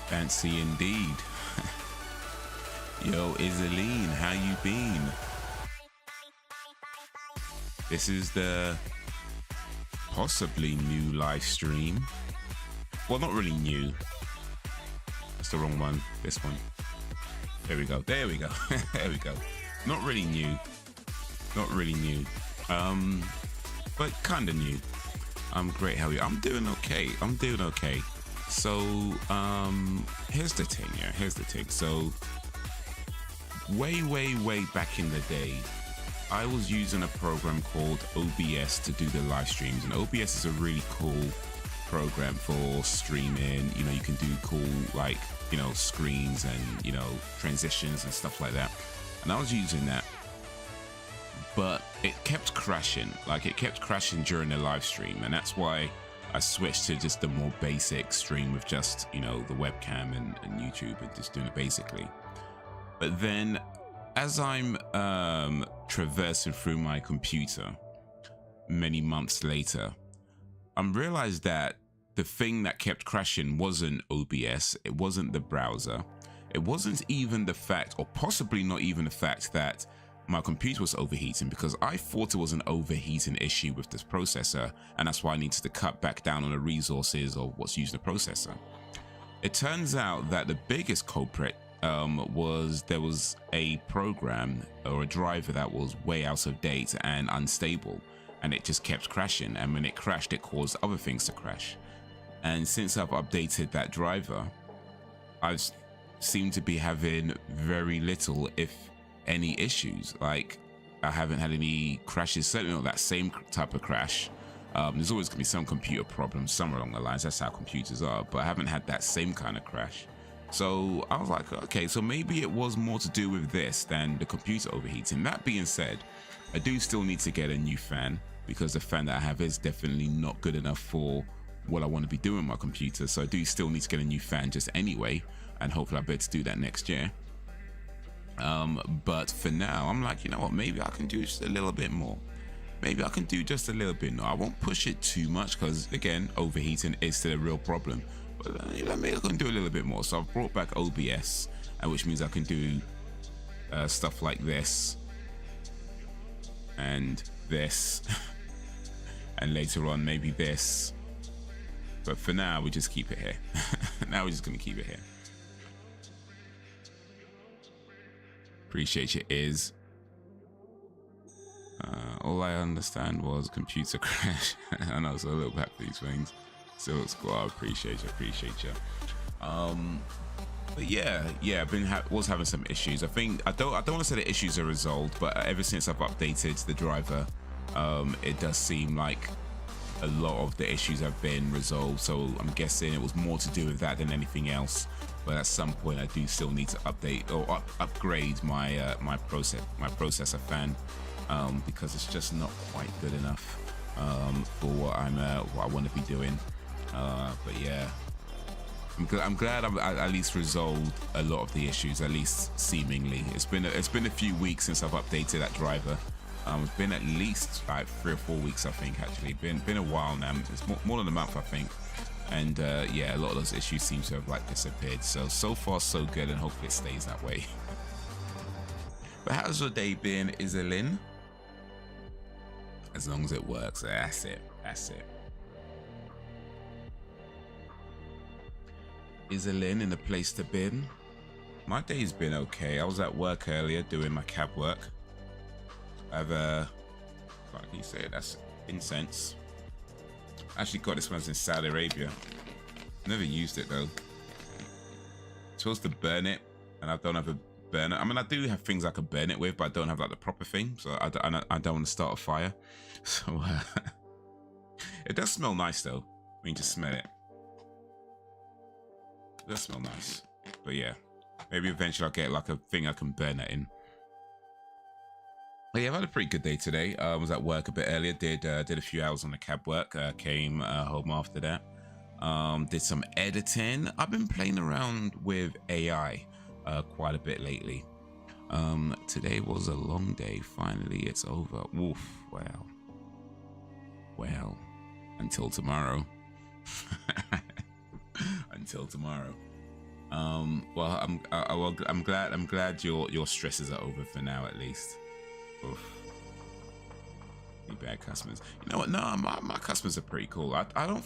Fancy indeed. Yo, Isaline, how you been? This is the possibly new live stream. Well, not really new. That's the wrong one. This one. There we go. There we go. There we go. Not really new. Not really new. But kind of new. I'm great. How are you? I'm doing okay. I'm doing okay. So here's the thing. Yeah, here's the thing. So way back in the day, I was using a program called OBS to do the live streams, and OBS is a really cool program for streaming. You know, you can do cool, like, you know, screens and, you know, transitions and stuff like that. And I was using that, but it kept crashing. Like, it kept crashing during the live stream, and that's why I switched to just the more basic stream with just, you know, the webcam and YouTube, and just doing it basically. But then as I'm traversing through my computer many months later, I realized that the thing that kept crashing wasn't OBS, it wasn't the browser, it wasn't even the fact, or possibly not even the fact, that my computer was overheating, because I thought it was an overheating issue with this processor, and that's why I needed to cut back down on the resources of what's using the processor. It turns out that the biggest culprit was there was a program or a driver that was way out of date and unstable, and it just kept crashing, and when it crashed, it caused other things to crash. And since I've updated that driver, I've seemed to be having very little, if any, issues. Like, I haven't had any crashes, certainly not that same type of crash. There's always gonna be some computer problem somewhere along the lines, that's how computers are, but I haven't had that same kind of crash. So I was like, okay, so maybe it was more to do with this than the computer overheating. That being said, I do still need to get a new fan, because the fan that I have is definitely not good enough for what I want to be doing on my computer. So I do still need to get a new fan just anyway, and hopefully I'll be able to do that next year. But for now, I'm like, you know what, maybe I can do just a little bit more. Maybe I can do just a little bit more. I won't push it too much, because again, overheating is still a real problem. But maybe I can do a little bit more. So I've brought back OBS, which means I can do stuff like this and this, and later on maybe this. But for now, we just keep it here. Now we're just gonna keep it here. Appreciate your ears. All I understand was computer crash. I know, so a little back for these things. So it's cool. I appreciate you. But yeah, was having some issues. I think I don't want to say the issues are resolved, but ever since I've updated the driver, it does seem like a lot of the issues have been resolved. So I'm guessing it was more to do with that than anything else. But at some point, I do still need to update or upgrade my my processor fan, because it's just not quite good enough for what I want to be doing. But yeah, I'm glad I've at least resolved a lot of the issues, at least seemingly. It's been a few weeks since I've updated that driver. It's been at least like 3 or 4 weeks, I think. Actually, been a while now. It's more than a month, I think. And yeah, a lot of those issues seem to have like disappeared. So far so good, and hopefully it stays that way. But how's your day been, Isaline? As long as it works, that's it. Isaline in the place to bin. My day's been okay. I was at work earlier doing my cab work. I've like you said, that's incense. Actually got this one in Saudi Arabia. Never used it though. Supposed to burn it, and I don't have a burner. I mean, I do have things I can burn it with, but I don't have like the proper thing, so I don't want to start a fire. So it does smell nice though. When you just smell it, it does smell nice. But yeah, maybe eventually I'll get like a thing I can burn that in. But yeah, I've had a pretty good day today. I was at work a bit earlier. Did a few hours on the cab work. Came home after that. Did some editing. I've been playing around with AI quite a bit lately. Today was a long day. Finally, it's over. Woof. Well, until tomorrow. Until tomorrow. Well, I'm glad your stresses are over for now at least. Oof. Bad customers. You know what? No, my customers are pretty cool. I don't.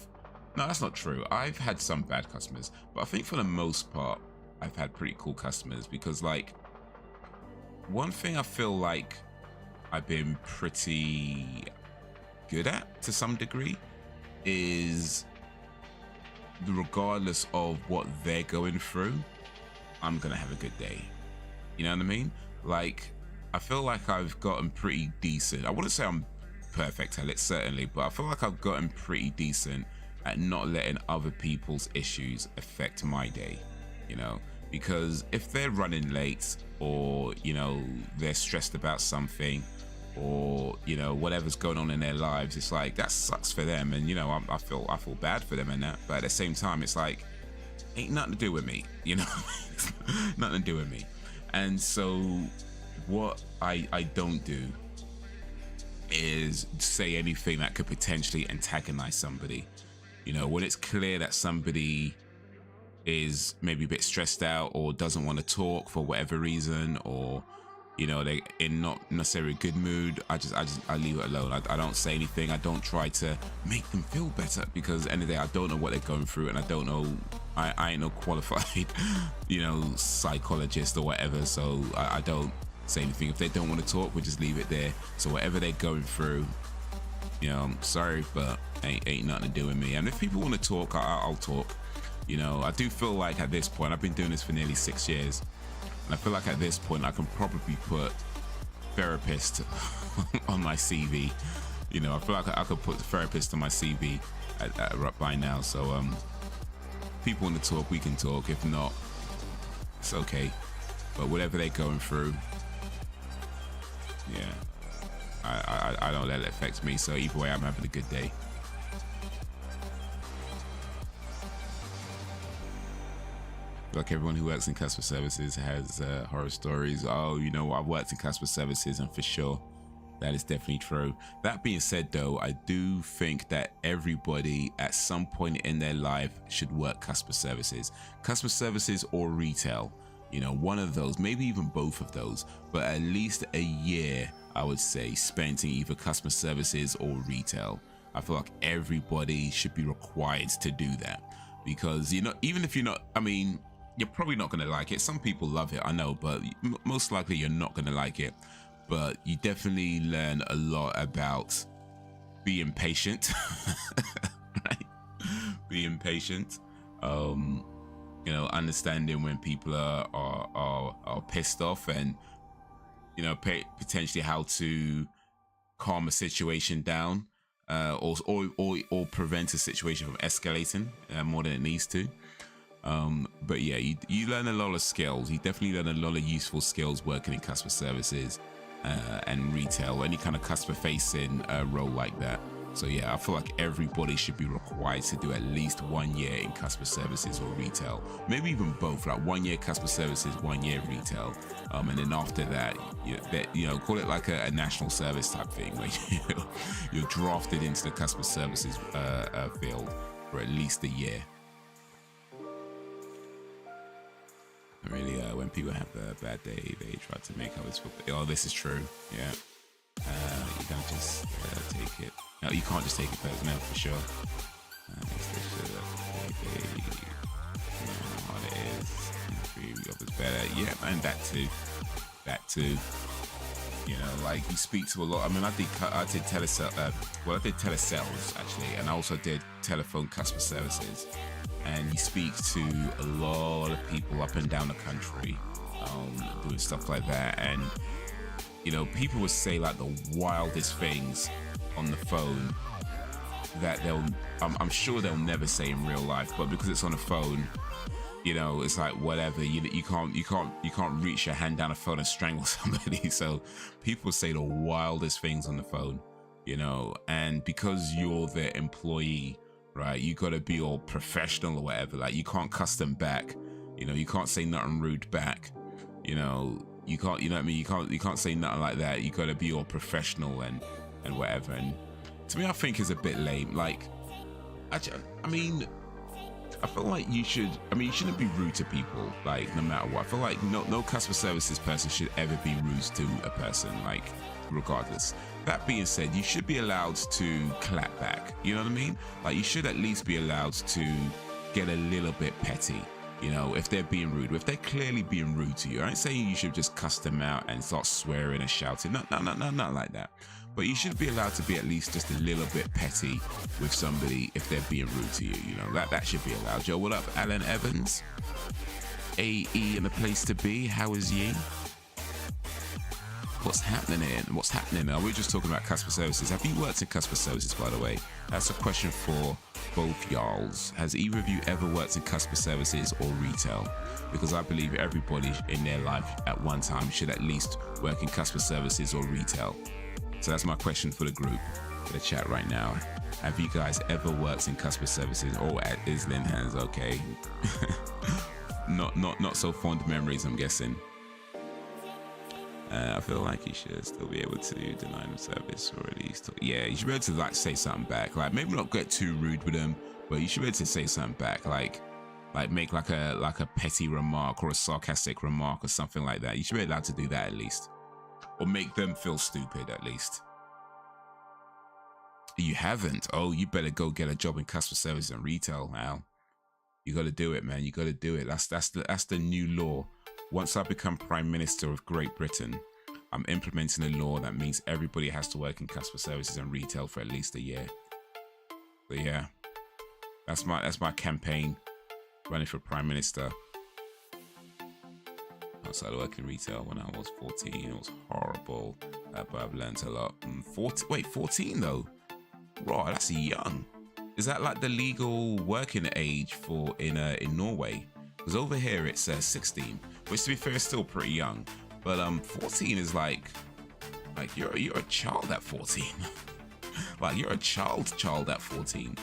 No, that's not true. I've had some bad customers, but I think for the most part, I've had pretty cool customers because, like, one thing I feel like I've been pretty good at to some degree is regardless of what they're going through, I'm gonna have a good day. You know what I mean? Like, I feel like I've gotten pretty decent. I wouldn't say I'm perfect at it, certainly, but I feel like I've gotten pretty decent at not letting other people's issues affect my day, you know? Because if they're running late, or, you know, they're stressed about something, or, you know, whatever's going on in their lives, it's like, that sucks for them, and, you know, I feel bad for them and that, but at the same time, it's like, ain't nothing to do with me, you know? Nothing to do with me. And so what I don't do is say anything that could potentially antagonize somebody. You know, when it's clear that somebody is maybe a bit stressed out or doesn't want to talk for whatever reason, or, you know, they in not necessarily a good mood, I leave it alone. I don't say anything. I don't try to make them feel better, because at the end of the day, I don't know what they're going through, and I don't know, I ain't no qualified, you know, psychologist or whatever, so I don't say anything. If they don't want to talk, we just leave it there. So whatever they're going through, you know, I'm sorry, but ain't nothing to do with me. And if people want to talk, I'll talk. You know, I do feel like at this point, I've been doing this for nearly 6 years, and I feel like at this point I can probably put therapist on my CV. You know, I feel like I could put the therapist on my CV right by now. So people want to talk, we can talk. If not, it's okay. But whatever they're going through, yeah, I don't let it affect me. So either way, I'm having a good day. Like, everyone who works in customer services has horror stories. Oh, you know, I've worked in customer services, and for sure, that is definitely true. That being said, though, I do think that everybody at some point in their life should work customer services or retail. You know, one of those, maybe even both of those, but at least a year, I would say, spent in either customer services or retail. I feel like everybody should be required to do that, because, you know, even if you're not, I mean, you're probably not going to like it. Some people love it, I know, but most likely you're not going to like it. But you definitely learn a lot about being patient, right? Being patient. You know, understanding when people are pissed off, and, you know, potentially how to calm a situation down, or prevent a situation from escalating more than it needs to. But yeah, you learn a lot of skills. You definitely learn a lot of useful skills working in customer services and retail, any kind of customer facing role like that. So yeah, I feel like everybody should be required to do at least 1 year in customer services or retail, maybe even both, like 1 year customer services, 1 year retail, and then after that, you know, call it like a national service type thing, where you're drafted into the customer services field for at least a year. Really, when people have a bad day, they try to make others feel. Oh, this is true. Yeah, you can't just take it. No, you can't just take it personal, for sure. How hard it is. Others better. Yeah, and that too. You know, like you speak to a lot. I mean, I did telesales actually, and I also did telephone customer services. And you speak to a lot of people up and down the country, doing stuff like that. And you know, people would say like the wildest things on the phone that I'm sure they'll never say in real life, but because it's on the phone, you know, it's like whatever. You can't reach your hand down a phone and strangle somebody. So people say the wildest things on the phone, you know, and because you're their employee, right, you got to be all professional or whatever. Like you can't cuss them back, you know, you can't say nothing rude back, you know, you can't, you know what I mean, you can't say nothing like that. You got to be all professional and whatever. And to me, I think is a bit lame. Like I mean, I feel like you shouldn't be rude to people, like no matter what. I feel like no customer services person should ever be rude to a person, like regardless. That being said, you should be allowed to clap back, you know what I mean? Like you should at least be allowed to get a little bit petty, you know, if they're being rude. If they're clearly being rude to you, I ain't saying you should just cuss them out and start swearing and shouting, not like that. But you should be allowed to be at least just a little bit petty with somebody if they're being rude to you. You know, that should be allowed. Yo, what up, Alan Evans? AE in the place to be. How is ye? What's happening? What's happening? We're just talking about customer services. Have you worked in customer services, by the way? That's a question for both y'alls. Has either of you ever worked in customer services or retail? Because I believe everybody in their life at one time should at least work in customer services or retail. So that's my question for the group, for the chat right now. Have you guys ever worked in customer services? Oh, at Islin hands, okay. not so fond memories, I'm guessing. I feel like you should still be able to deny them service or at least, yeah, you should be able to like say something back. Like maybe not get too rude with them, but you should be able to say something back. Like make like a petty remark or a sarcastic remark or something like that. You should be allowed to do that at least. Or make them feel stupid at least. You haven't? Oh, you better go get a job in customer service and retail now. You got to do it, man. You got to do it. That's the new law. Once I become Prime Minister of Great Britain, I'm implementing a law that means everybody has to work in customer services and retail for at least a year. So yeah, that's my campaign running for Prime Minister. I started working retail when I was 14. It was horrible, but I've learned a lot. 14 though? Raw, that's young. Is that like the legal working age for in Norway? Because over here it's 16, which to be fair is still pretty young. But 14 is like you're a child at 14. Like you're a child at 14.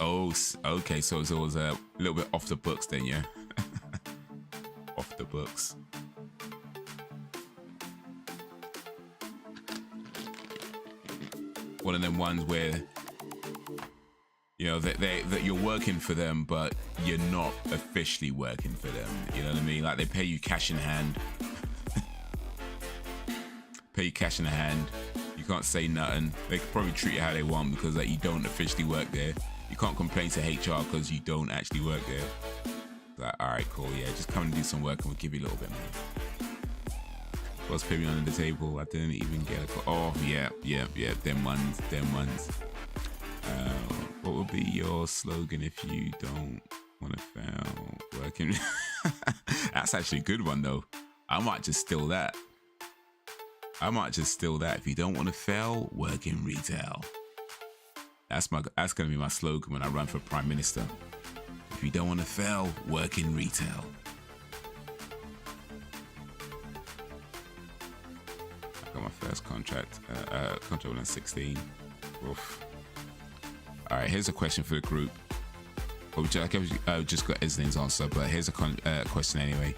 Oh, okay, so it was a little bit off the books then, yeah? Off the books. One of them ones where, you know, that you're working for them, but you're not officially working for them. You know what I mean? Like they pay you cash in hand. Pay you cash in hand. You can't say nothing. They could probably treat you how they want because like you don't officially work there. You can't complain to HR because you don't actually work there. Like, all right, cool, yeah, just come and do some work and we'll give you a little bit more. What's paying under the table? I didn't even get a call. Oh, yeah, them ones. What would be your slogan if you don't want to fail working? That's actually a good one, though. I might just steal that. If you don't want to fail, work in retail. That's gonna be my slogan when I run for Prime Minister. If you don't want to fail, work in retail. I got my first contract when I was 16. Oof. All right, here's a question for the group. I just got Islin's answer, but here's a question anyway.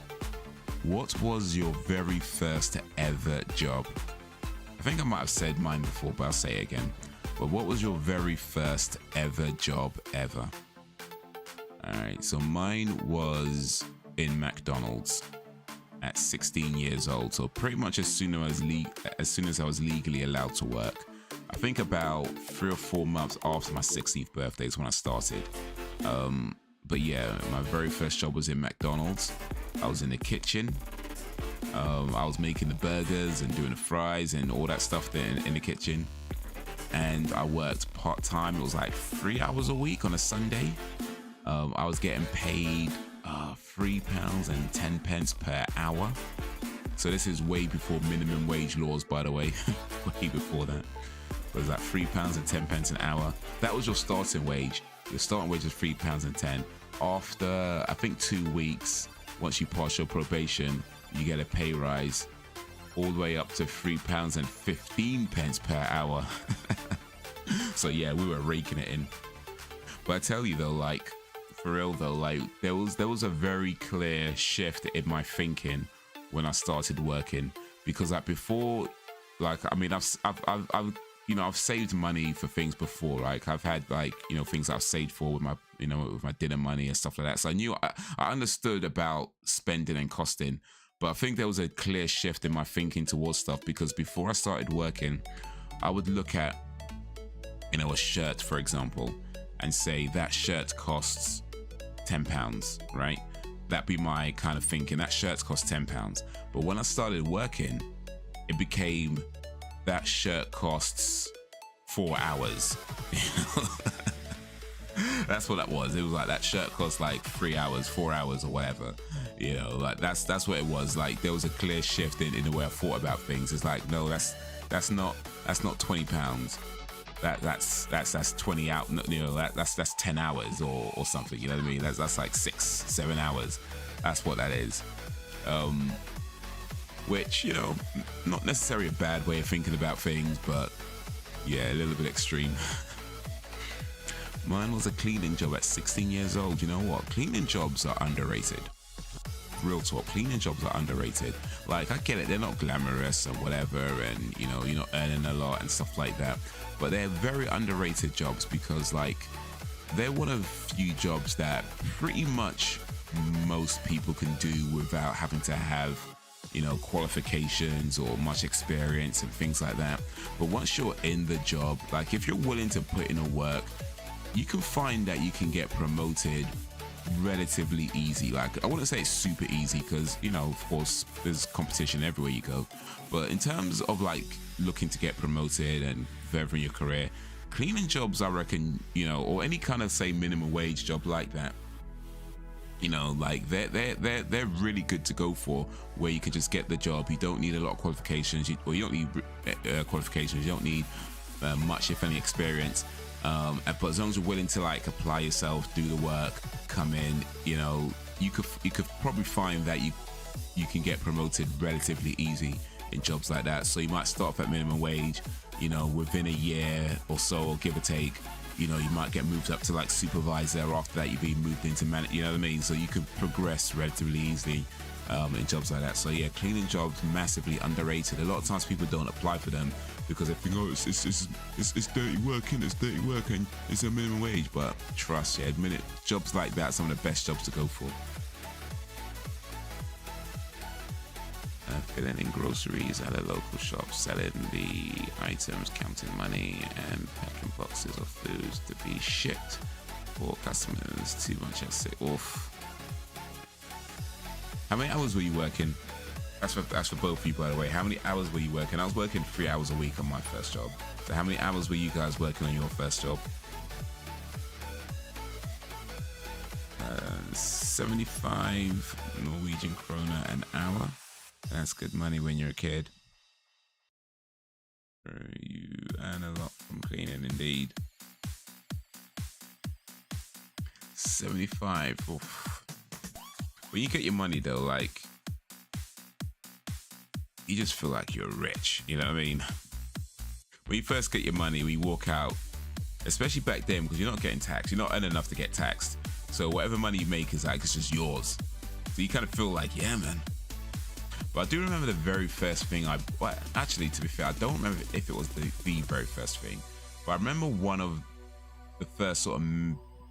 What was your very first ever job? I think I might have said mine before, but I'll say it again. But what was your very first ever job ever? All right, so mine was in McDonald's at 16 years old. So pretty much as soon as I was legally allowed to work. I think about 3 or 4 months after my 16th birthday is when I started. But yeah, my very first job was in McDonald's. I was in the kitchen. I was making the burgers and doing the fries and all that stuff there in the kitchen. And I worked part-time. It was like 3 hours a week on a Sunday. I was getting paid £3.10 per hour. So this is way before minimum wage laws, by the way. Way before that. It was like £3.10 an hour. That was your starting wage. Your starting wage was £3.10. After, I think, 2 weeks, once you pass your probation, you get a pay rise all the way up to £3.15 per hour. So yeah, we were raking it in. But I tell you though, like, for real though, like, there was a very clear shift in my thinking when I started working, because like before, like, I mean, I've saved money for things before. Like I've had, like, you know, things I've saved for with my, you know, with my dinner money and stuff like that. So I understood about spending and costing. But I think there was a clear shift in my thinking towards stuff, because before I started working, I would look at, you know, a shirt, for example, and say that shirt costs £10, right? That'd be my kind of thinking. That shirt costs £10. But when I started working, it became that shirt costs 4 hours. That's what that was. It was like that shirt costs like 3 hours, 4 hours, or whatever. You know, like that's what it was. Like there was a clear shift in the way I thought about things. It's like, no, that's not £20. That's 20 out. You know, that's 10 hours or something. You know what I mean? That's like 6-7 hours. That's what that is. Which, you know, not necessarily a bad way of thinking about things, but yeah, a little bit extreme. Mine was a cleaning job at 16 years old. You know what? Cleaning jobs are underrated. Real talk, cleaning jobs are underrated. Like, I get it, they're not glamorous and whatever, and you know, you're not earning a lot and stuff like that, but they're very underrated jobs, because like they're one of few jobs that pretty much most people can do without having to have, you know, qualifications or much experience and things like that. But once you're in the job, like if you're willing to put in the work, you can find that you can get promoted relatively easy. Like, I wouldn't say it's super easy, because, you know, of course there's competition everywhere you go, but in terms of like looking to get promoted and furthering your career, cleaning jobs, I reckon, you know, or any kind of, say, minimum wage job like that, you know, like they're really good to go for, where you can just get the job. You don't need a lot of qualifications, you don't need qualifications, you don't need much, if any, experience. But as long as you're willing to like apply yourself, do the work, come in, you know, you could probably find that you can get promoted relatively easy in jobs like that. So you might start off at minimum wage, you know, within a year or so, give or take, you know, you might get moved up to like supervisor. After that, you'll be moved into you know what I mean? So you can progress relatively easily in jobs like that. So yeah, cleaning jobs, massively underrated. A lot of times people don't apply for them because they think, oh, it's dirty work, and it's dirty work, and it's a minimum wage. But trust me, admit it, jobs like that are some of the best jobs to go for. Filling in groceries at a local shop, selling the items, counting money, and packing boxes of foods to be shipped for customers. Too much at sick. Oof. How many hours were you working? That's for both of you, by the way. How many hours were you working? I was working 3 hours a week on my first job. So how many hours were you guys working on your first job? 75 Norwegian kroner an hour. That's good money when you're a kid. You earn a lot from cleaning, indeed. 75. Oof. When you get your money though, like, you just feel like you're rich, you know what I mean? When you first get your money, when you walk out, especially back then, because you're not getting taxed, you're not earning enough to get taxed. So whatever money you make is like, it's just yours. So you kind of feel like, yeah, man. But I do remember the very first thing well, actually, to be fair, I don't remember if it was the very first thing, but I remember one of the first sort of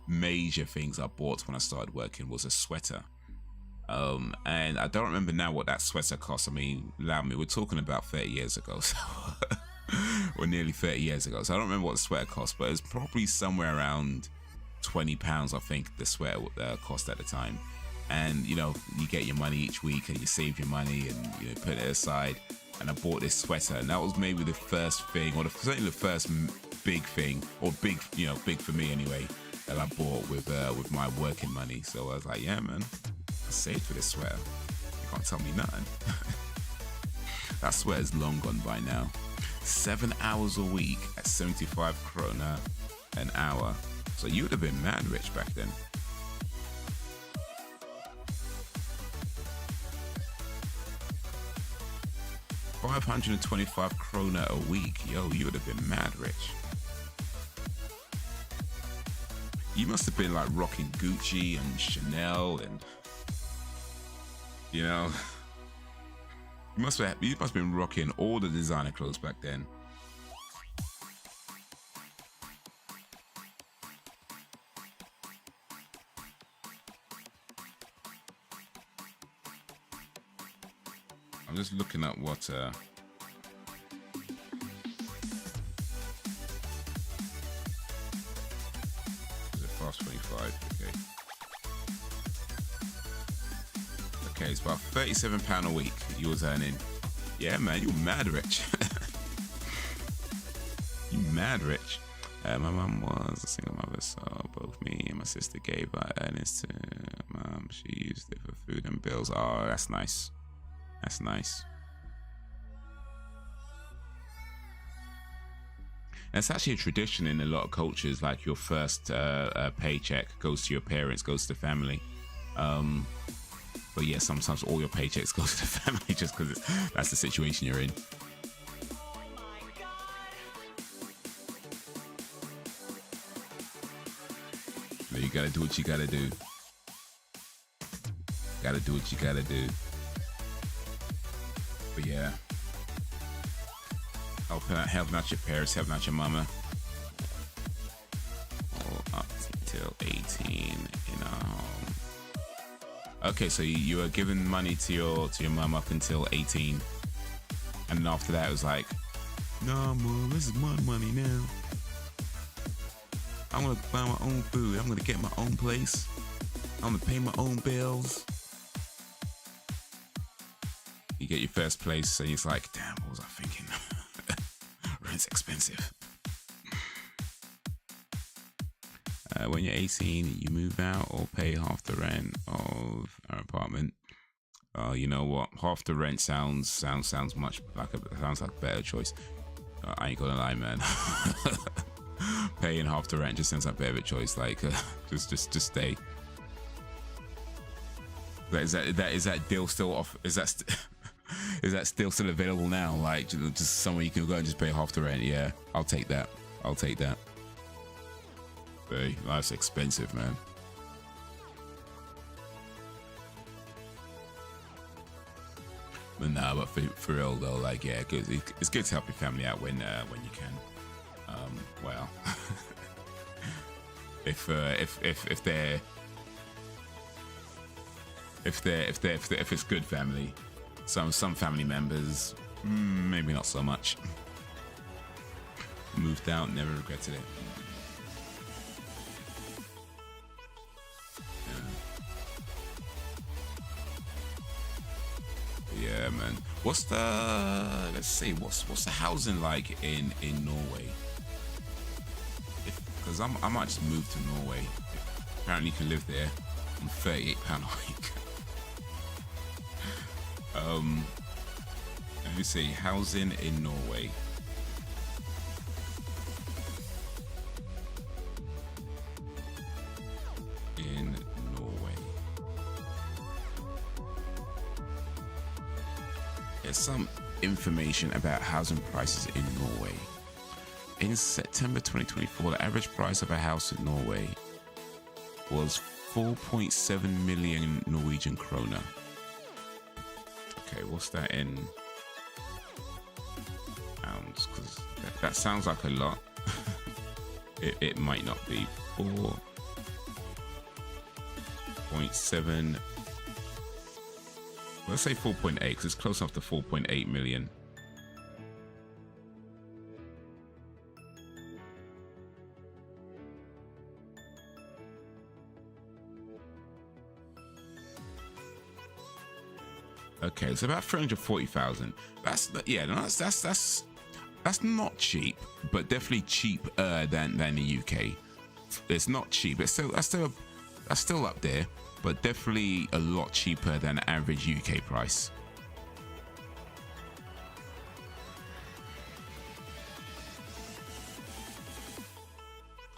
major things I bought when I started working was a sweater. And I don't remember now what that sweater cost. I mean, allow me, we're talking about 30 years ago, so or nearly 30 years ago. So I don't remember what the sweater cost, but it was probably somewhere around £20, I think the sweater cost at the time. And you know, you get your money each week and you save your money and you know, put it aside. And I bought this sweater, and that was maybe the first thing, or certainly the first big thing, or big, you know, big for me anyway, that I bought with my working money. So I was like, yeah, man, I saved for this sweater. You can't tell me nothing. That sweater's long gone by now. 7 hours a week at 75 krona an hour. So you would have been mad rich back then. $525 krona a week. Yo, you would have been mad rich. You must have been like rocking Gucci and Chanel and, you know, you must have been rocking all the designer clothes back then. I'm just looking at what is it, fast 25? Okay, it's about £37 a week you was earning. Yeah, man, you're mad rich. You mad rich. My mum was a single mother, so both me and my sister gave her earnings to mum. She used it for food and bills. Oh, that's nice. That's nice. And it's actually a tradition in a lot of cultures, like your first paycheck goes to your parents, goes to the family. But yeah, sometimes all your paychecks go to the family just because that's the situation you're in. But you gotta do what you gotta do. Gotta do what you gotta do. But yeah, helping out your parents, helping out your mama. All up till 18 in a home. Okay, so you were giving money to your mum up until 18, and then after that it was like, nah, mom, this is my money now. I'm gonna buy my own food. I'm gonna get my own place. I'm gonna pay my own bills. You get your first place and it's like, damn, what was I thinking? Rent's expensive. When you're 18, you move out or pay half the rent of our apartment. You know what? Half the rent sounds much like a better choice. I ain't gonna lie, man. Paying half the rent just sounds like a better choice. Like, just stay. Is that deal still off? Is that still available now? Like, just somewhere you can go and just pay half the rent? Yeah, I'll take that. I'll take that. Hey, that's expensive, man. But nah, but for real though, like, yeah, it's good to help your family out when you can. Well, if it's good family. Some family members, maybe not so much. Moved out, never regretted it. Yeah, man. What's the housing like in Norway? Because I might just move to Norway. Apparently you can live there on £38 a week. Let me see, housing in Norway. In Norway. There's some information about housing prices in Norway. In September 2024, the average price of a house in Norway was 4.7 million Norwegian kroner. Okay, what's that in pounds? Because that sounds like a lot. it might not be. 4.7. Let's say 4.8 because it's close enough to 4.8 million. Okay, it's about 340,000. That's yeah, no, that's not cheap, but definitely cheaper than the UK. It's not cheap. It's still that's still up there, but definitely a lot cheaper than the average UK price.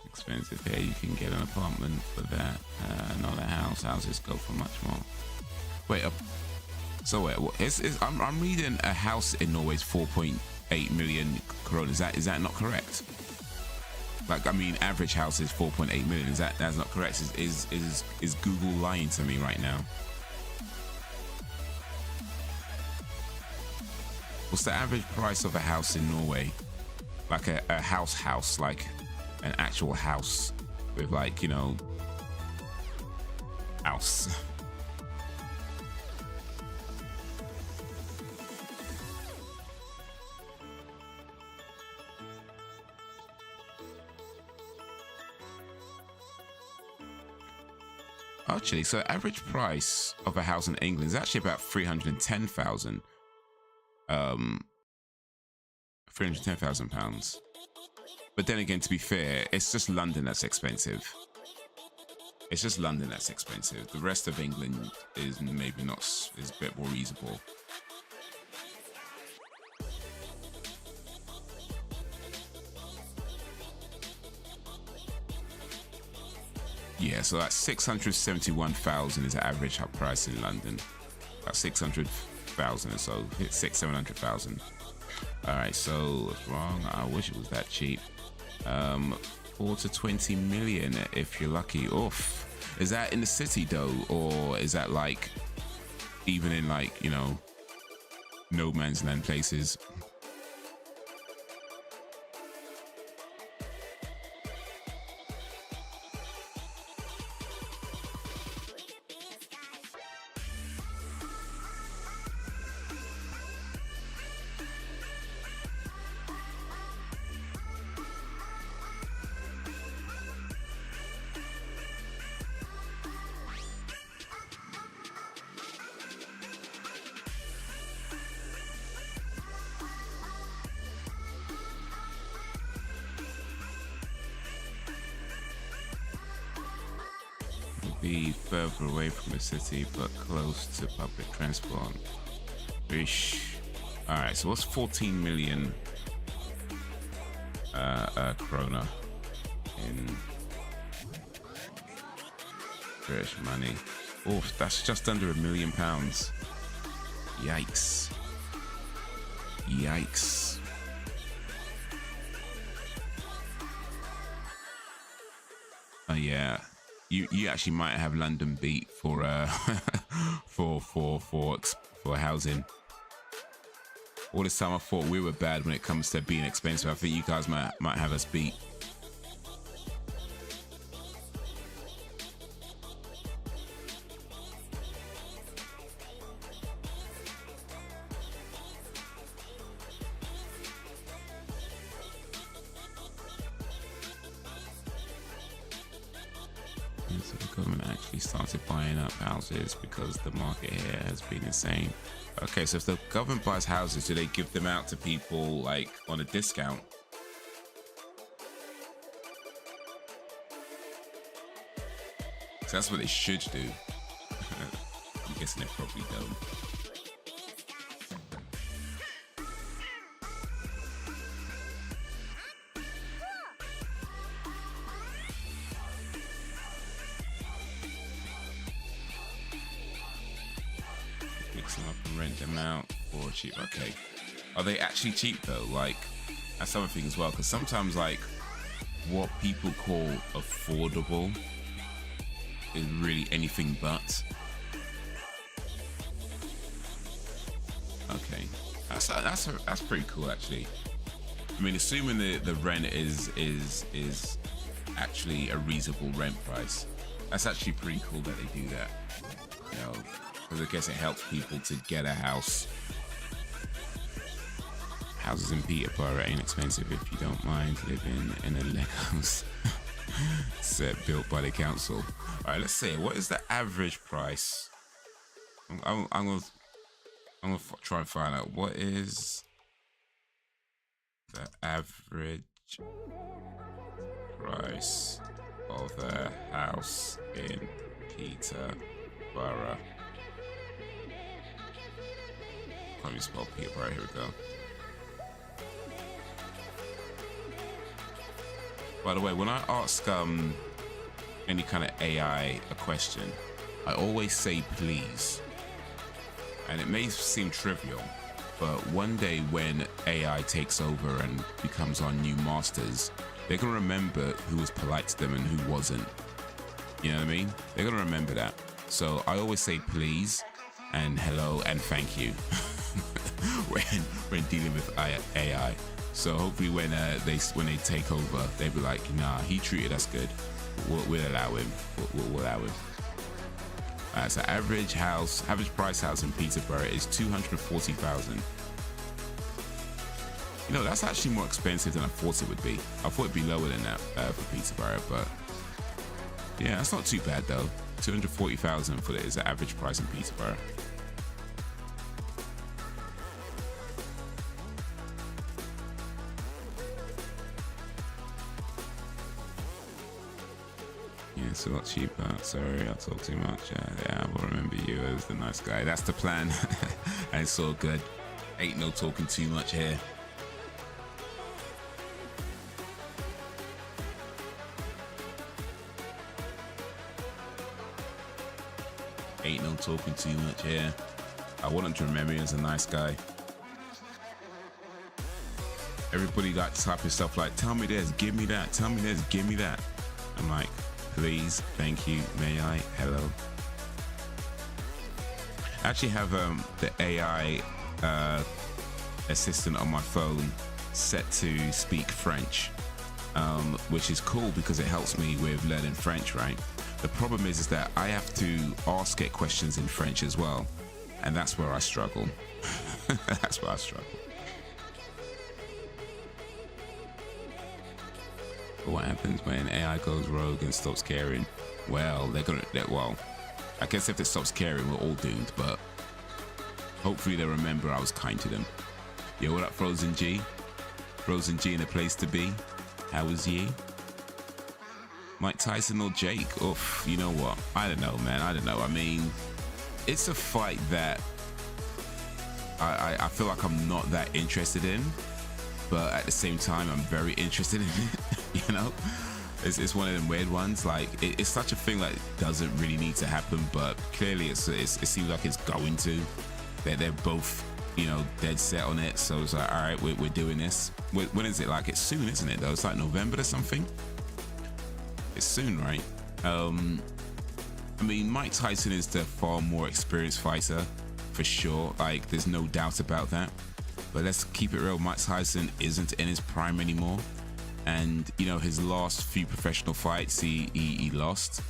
Expensive here. You can get an apartment for that. Not a house. Houses go for much more. Wait, so wait, I'm reading a house in Norway is 4.8 million krone. Is that not correct? Like, I mean, average house is 4.8 million. That's not correct? Is Google lying to me right now? What's the average price of a house in Norway? Like a house, like an actual house with, like, you know, house. Actually, so average price of a house in England is actually about 310,000. 310,000 pounds. But then again, to be fair, it's just London that's expensive. It's just London that's expensive. The rest of England is maybe not, is a bit more reasonable. Yeah, so that's 671,000 is the average price in London. About 600,000 or so, hit 700,000. All right, so what's wrong? I wish it was that cheap. 4 to 20 million if you're lucky. Oof. Is that in the city though, or is that like even in, like, you know, no man's land places? Be further away from the city but close to public transport. Ish. All right, so what's 14 million krona in British money? Oh, that's just under £1 million. Yikes. Yikes. Oh yeah. You actually might have London beat for for housing. All this time I thought we were bad when it comes to being expensive. I think you guys might have us beat. So the government actually started buying up houses because the market here has been insane. Okay, so if the government buys houses, do they give them out to people like on a discount? So that's what they should do. I'm guessing they probably don't. Fix them up and rent them out for cheap. Okay, are they actually cheap though? Like, that's another thing as well, because sometimes like what people call affordable is really anything but. Okay, that's pretty cool actually. I mean, assuming the rent is actually a reasonable rent price, that's actually pretty cool that they do that. You know, because I guess it helps people to get a house. Houses in Peterborough ain't expensive if you don't mind living in a Legos set built by the council. All right, let's see. What is the average price? I'm gonna I'm gonna try and find out what is the average price of a house in Peterborough. Can't even spell Peterborough. Here we go. By the way, when I ask any kind of AI a question, I always say please. And it may seem trivial, but one day when AI takes over and becomes our new masters, they're gonna remember who was polite to them and who wasn't. You know what I mean? They're gonna remember that. So I always say please and hello and thank you when dealing with AI. So hopefully when they take over, they'll be like, nah, he treated us good. We'll allow him. We'll allow him. So average price house in Peterborough is 240,000. You know, that's actually more expensive than I thought it would be. I thought it'd be lower than that for Peterborough, but yeah, that's not too bad though. 240,000 for it is the average price in Peterborough. It's a lot cheaper. Sorry, I talk too much. Yeah, I will remember you as the nice guy. That's the plan. And it's all good. Ain't no talking too much here. Ain't no talking too much here. I want them to remember me as a nice guy. Everybody like to type stuff like, tell me this, give me that, tell me this, give me that. I'm like, please, thank you, may I, hello. I actually have the AI assistant on my phone set to speak French, which is cool because it helps me with learning French, right? The problem is that I have to ask it questions in French as well, and that's where I struggle. That's where I struggle. But what happens when AI goes rogue and stops caring? Well, well, I guess if it stops caring, we're all doomed, but hopefully they remember I was kind to them. Yo, what up, Frozen G? Frozen G in a place to be. How was ye? Mike Tyson or Jake? Oof, you know what? I don't know, man. I don't know. I mean, it's a fight that I feel like I'm not that interested in, but at the same time, I'm very interested in it. You know, it's one of them weird ones. Like it's such a thing that doesn't really need to happen, but clearly it seems like it's going to. They're both, you know, dead set on it. So it's like, all right, we're doing this. When is it? Like it's soon, isn't it? Though it's like November or something. It's soon, right? I mean, Mike Tyson is the far more experienced fighter for sure. Like there's no doubt about that. But let's keep it real. Mike Tyson isn't in his prime anymore. And you know, his last few professional fights he lost.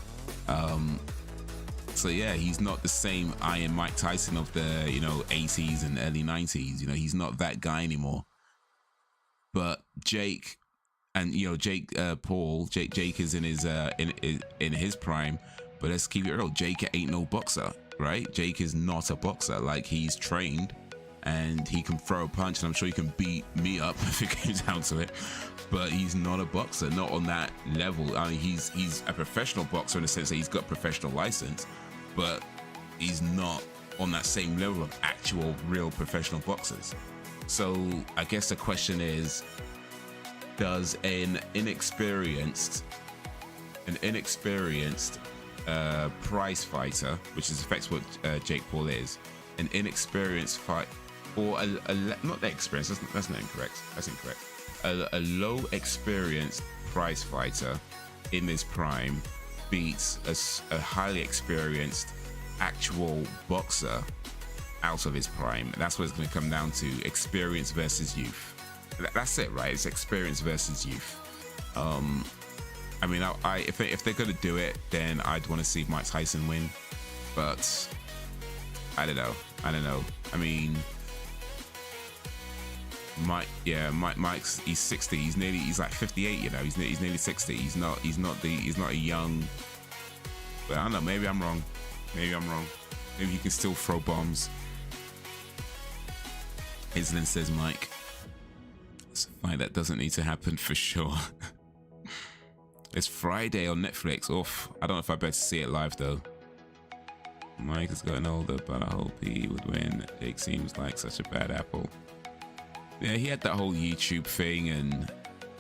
So yeah, he's not the same Iron Mike Tyson of the, you know, 80s and early 90s. You know, he's not that guy anymore. But Jake, and you know, Jake is in his in his prime. But let's keep it real, Jake ain't no boxer, right? Jake is not a boxer. Like he's trained and he can throw a punch, and I'm sure he can beat me up if it comes down to it. But he's not a boxer, not on that level. I mean, he's a professional boxer in the sense that he's got a professional license, but he's not on that same level of actual real professional boxers. So I guess the question is, does an inexperienced prize fighter, which is effectively what Jake Paul is, an inexperienced fight, or not that experienced, that's not incorrect, that's incorrect. A low experienced prize fighter in his prime beats a highly experienced actual boxer out of his prime. And that's what it's going to come down to: experience versus youth. That's it, right? It's experience versus youth. I mean, if they're going to do it, then I'd want to see Mike Tyson win, but I don't know. I mean, Mike's he's 60. He's like 58. You know, he's nearly 60. He's not a young. But I don't know. Maybe I'm wrong. Maybe he can still throw bombs. Islin says, Mike, it's a fight that doesn't need to happen for sure. It's Friday on Netflix. Oof. I don't know if I better see it live though. Mike is getting older, but I hope he would win. Jake seems like such a bad apple. Yeah, he had that whole YouTube thing, and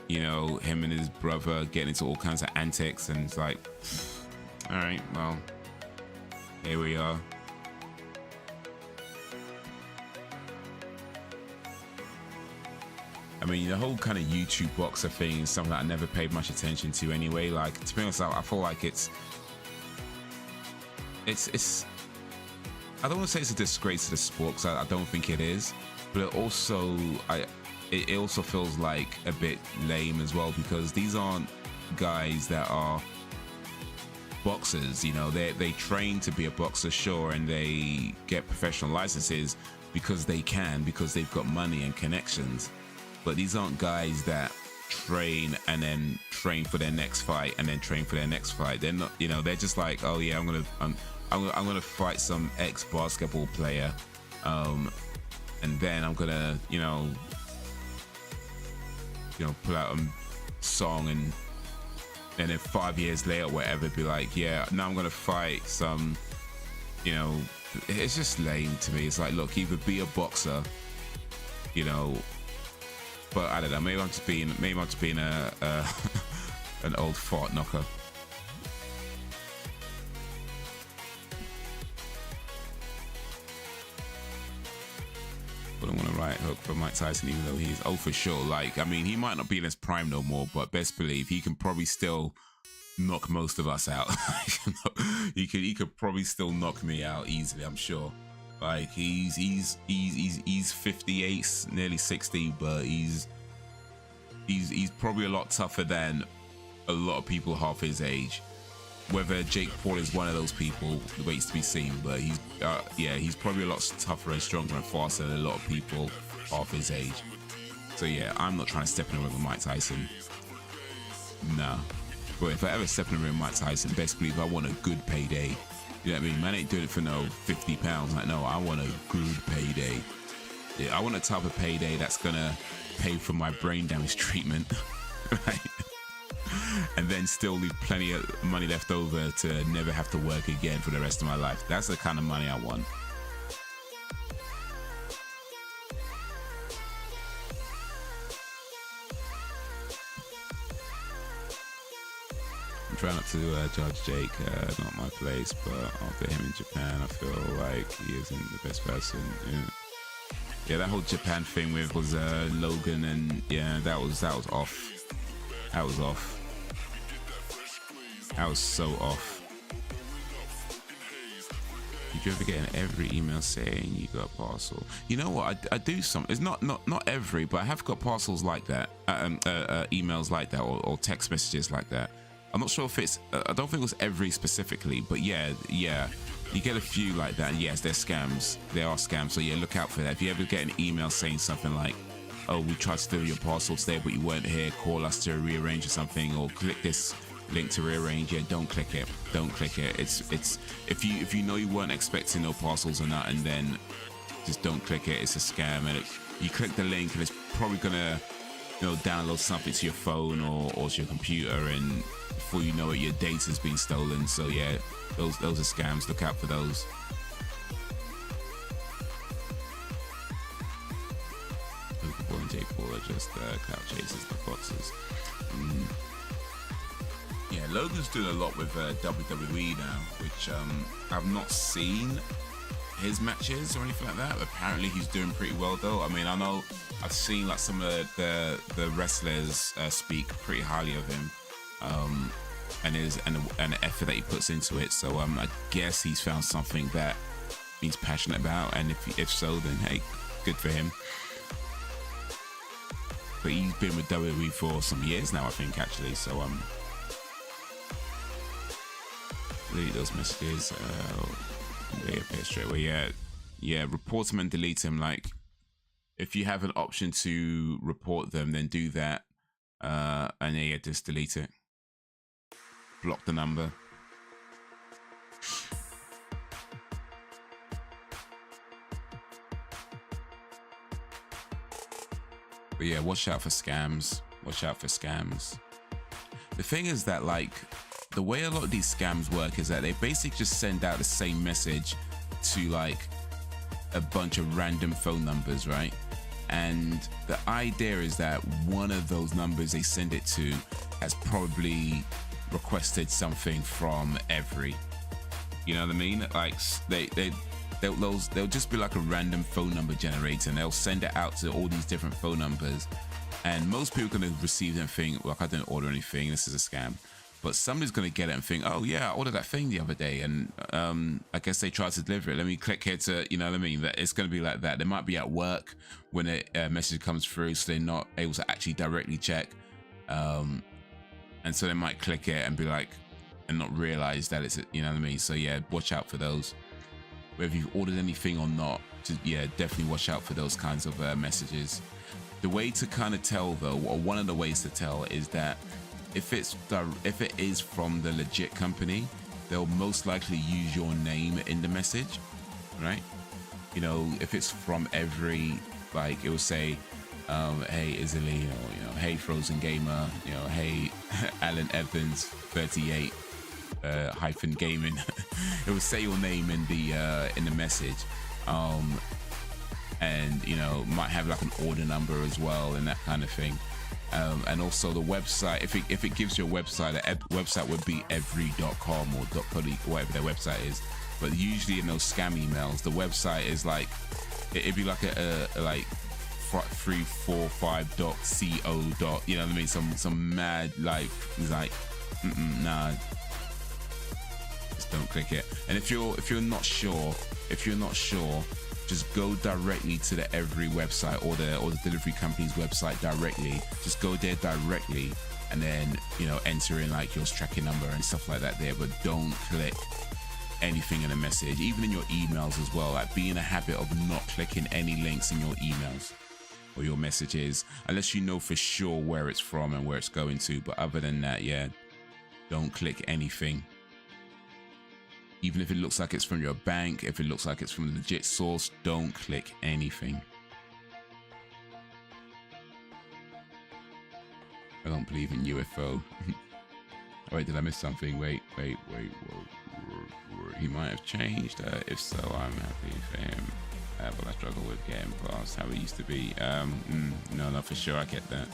you know, him and his brother getting into all kinds of antics, and it's like, all right, well, here we are. I mean, the whole kind of YouTube boxer thing is something that I never paid much attention to anyway. Like, to be honest, I feel like it's I don't want to say it's a disgrace to the sport, because I don't think it is, but it also feels like a bit lame as well, because these aren't guys that are boxers. You know, they train to be a boxer, sure, and they get professional licenses because they've got money and connections. But these aren't guys that train and then train for their next fight and then train for their next fight. They're not, you know, they're just like, oh yeah, I'm gonna fight some ex-basketball player, and then I'm gonna, you know, put out a song, and then 5 years later, whatever, be like, yeah, now I'm gonna fight some, you know, it's just lame to me. It's like, look, either be a boxer, you know. But I don't know. Maybe I'm just being a an old fart knocker. Wouldn't want to write hook for Mike Tyson, even though he's for sure. Like, I mean, he might not be in his prime no more, but best believe he can probably still knock most of us out. he could probably still knock me out easily, I'm sure. Like, he's 58, nearly 60, but he's probably a lot tougher than a lot of people half his age. Whether Jake Paul is one of those people waits to be seen, but he's probably a lot tougher and stronger and faster than a lot of people half his age. So yeah, I'm not trying to step in the ring with Mike Tyson. Nah. But if I ever step in the ring with Mike Tyson, best believe I want a good payday. You know what I mean? Man ain't doing it for no 50 pounds. Like, no, I want a good payday. Yeah, I want a type of payday that's gonna pay for my brain damage treatment, right? And then still leave plenty of money left over to never have to work again for the rest of my life. That's the kind of money I want. I'm trying not to judge Jake, not my place, but after him in Japan, I feel like he isn't the best person. Yeah, that whole Japan thing with was Logan, and yeah, that was off. That was off. That was so off. Did you ever get every email saying you got a parcel? You know what? I do some. It's not every, but I have got parcels like that, emails like that, or text messages like that. I'm not sure if it's. I don't think it was every specifically, but yeah. You get a few like that, and yes, they're scams. They are scams, so yeah, look out for that. If you ever get an email saying something like, oh, we tried to deliver your parcel today, but you weren't here, call us to rearrange or something, or click this link to rearrange, yeah, don't click it. Don't click it. It's if you know you weren't expecting no parcels or not, and then just don't click it. It's a scam, and you click the link, and it's probably gonna, you know, download something to your phone or to your computer, and before you know it, your data's been stolen. So yeah, those are scams. Look out for those. Logan Paul and Jake Paul are just clout chasers, the boxers. Yeah, Logan's doing a lot with WWE now, which I've not seen his matches or anything like that. Apparently he's doing pretty well though. I mean, I know I've seen like some of the wrestlers speak pretty highly of him, and the effort that he puts into it. So I guess he's found something that he's passionate about, and if so, then hey, good for him. But he's been with WWE for some years now, I think, actually. So delete those messages. They appear straight away. Yeah. Report them and delete them. Like, if you have an option to report them, then do that. And yeah, just delete it. Block the number. But yeah, watch out for scams. Watch out for scams. The thing is that, like, the way a lot of these scams work is that they basically just send out the same message to like a bunch of random phone numbers, right? And the idea is that one of those numbers they send it to has probably requested something from every, you know what I mean? Like they'll just be like a random phone number generator, and they'll send it out to all these different phone numbers, and most people are going to receive them and think, like, I didn't order anything, this is a scam. But somebody's going to get it and think, oh yeah, I ordered that thing the other day, and I guess they tried to deliver it. Let me click here to, you know what I mean? That it's going to be like that. They might be at work when a message comes through, so they're not able to actually directly check, and so they might click it and be like, and not realize that it's, you know what I mean? So yeah, watch out for those. Whether you've ordered anything or not, just, yeah, definitely watch out for those kinds of messages. The way to kind of tell, though, or one of the ways to tell, is that if it is from the legit company, they'll most likely use your name in the message, right? You know, if it's from every, like, it will say, hey Izzy, or, you know, hey Frozen Gamer, you know, hey Alan Evans 38 hyphen gaming. It will say your name in the message, and you know, might have like an order number as well and that kind of thing. And also the website, if it gives you a website, the website would be every.com or .co, whatever their website is. But usually in those scam emails, the website is like, it'd be like a like 345.co. You know what I mean? Some mad like nah, just don't click it. And if you're not sure, just go directly to the Every website or the delivery company's website directly. Just go there directly, and then, you know, enter in like your tracking number and stuff like that there. But don't click anything in a message, even in your emails as well. Like, be in a habit of not clicking any links in your emails or your messages, unless you know for sure where it's from and where it's going to. But other than that, yeah, don't click anything. Even if it looks like it's from your bank, if it looks like it's from a legit source, don't click anything. I don't believe in UFO. Wait, did I miss something? Wait. He might have changed. If so, I'm happy for him. But I struggle with getting past how it used to be. No, for sure, I get that.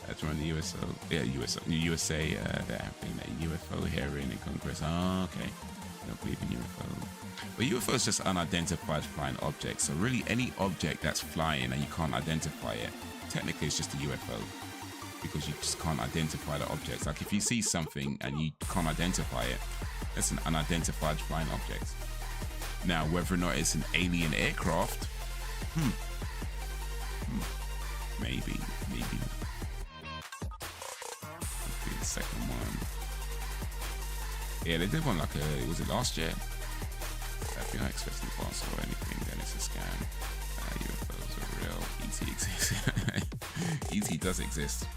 That's from the USO. Yeah, USA. They're having a UFO hearing in Congress. Oh, okay. I don't believe in UFO. But UFO is just unidentified flying objects. So really, any object that's flying and you can't identify it, technically it's just a UFO, because you just can't identify the objects. Like, if you see something and you can't identify it, that's an unidentified flying object. Now, whether or not it's an alien aircraft, maybe. Okay, the second one. Yeah, they did one like was it last year? If you're not expecting a parcel or anything, then it's a scam. UFOs are real. ET exists. ET does exist.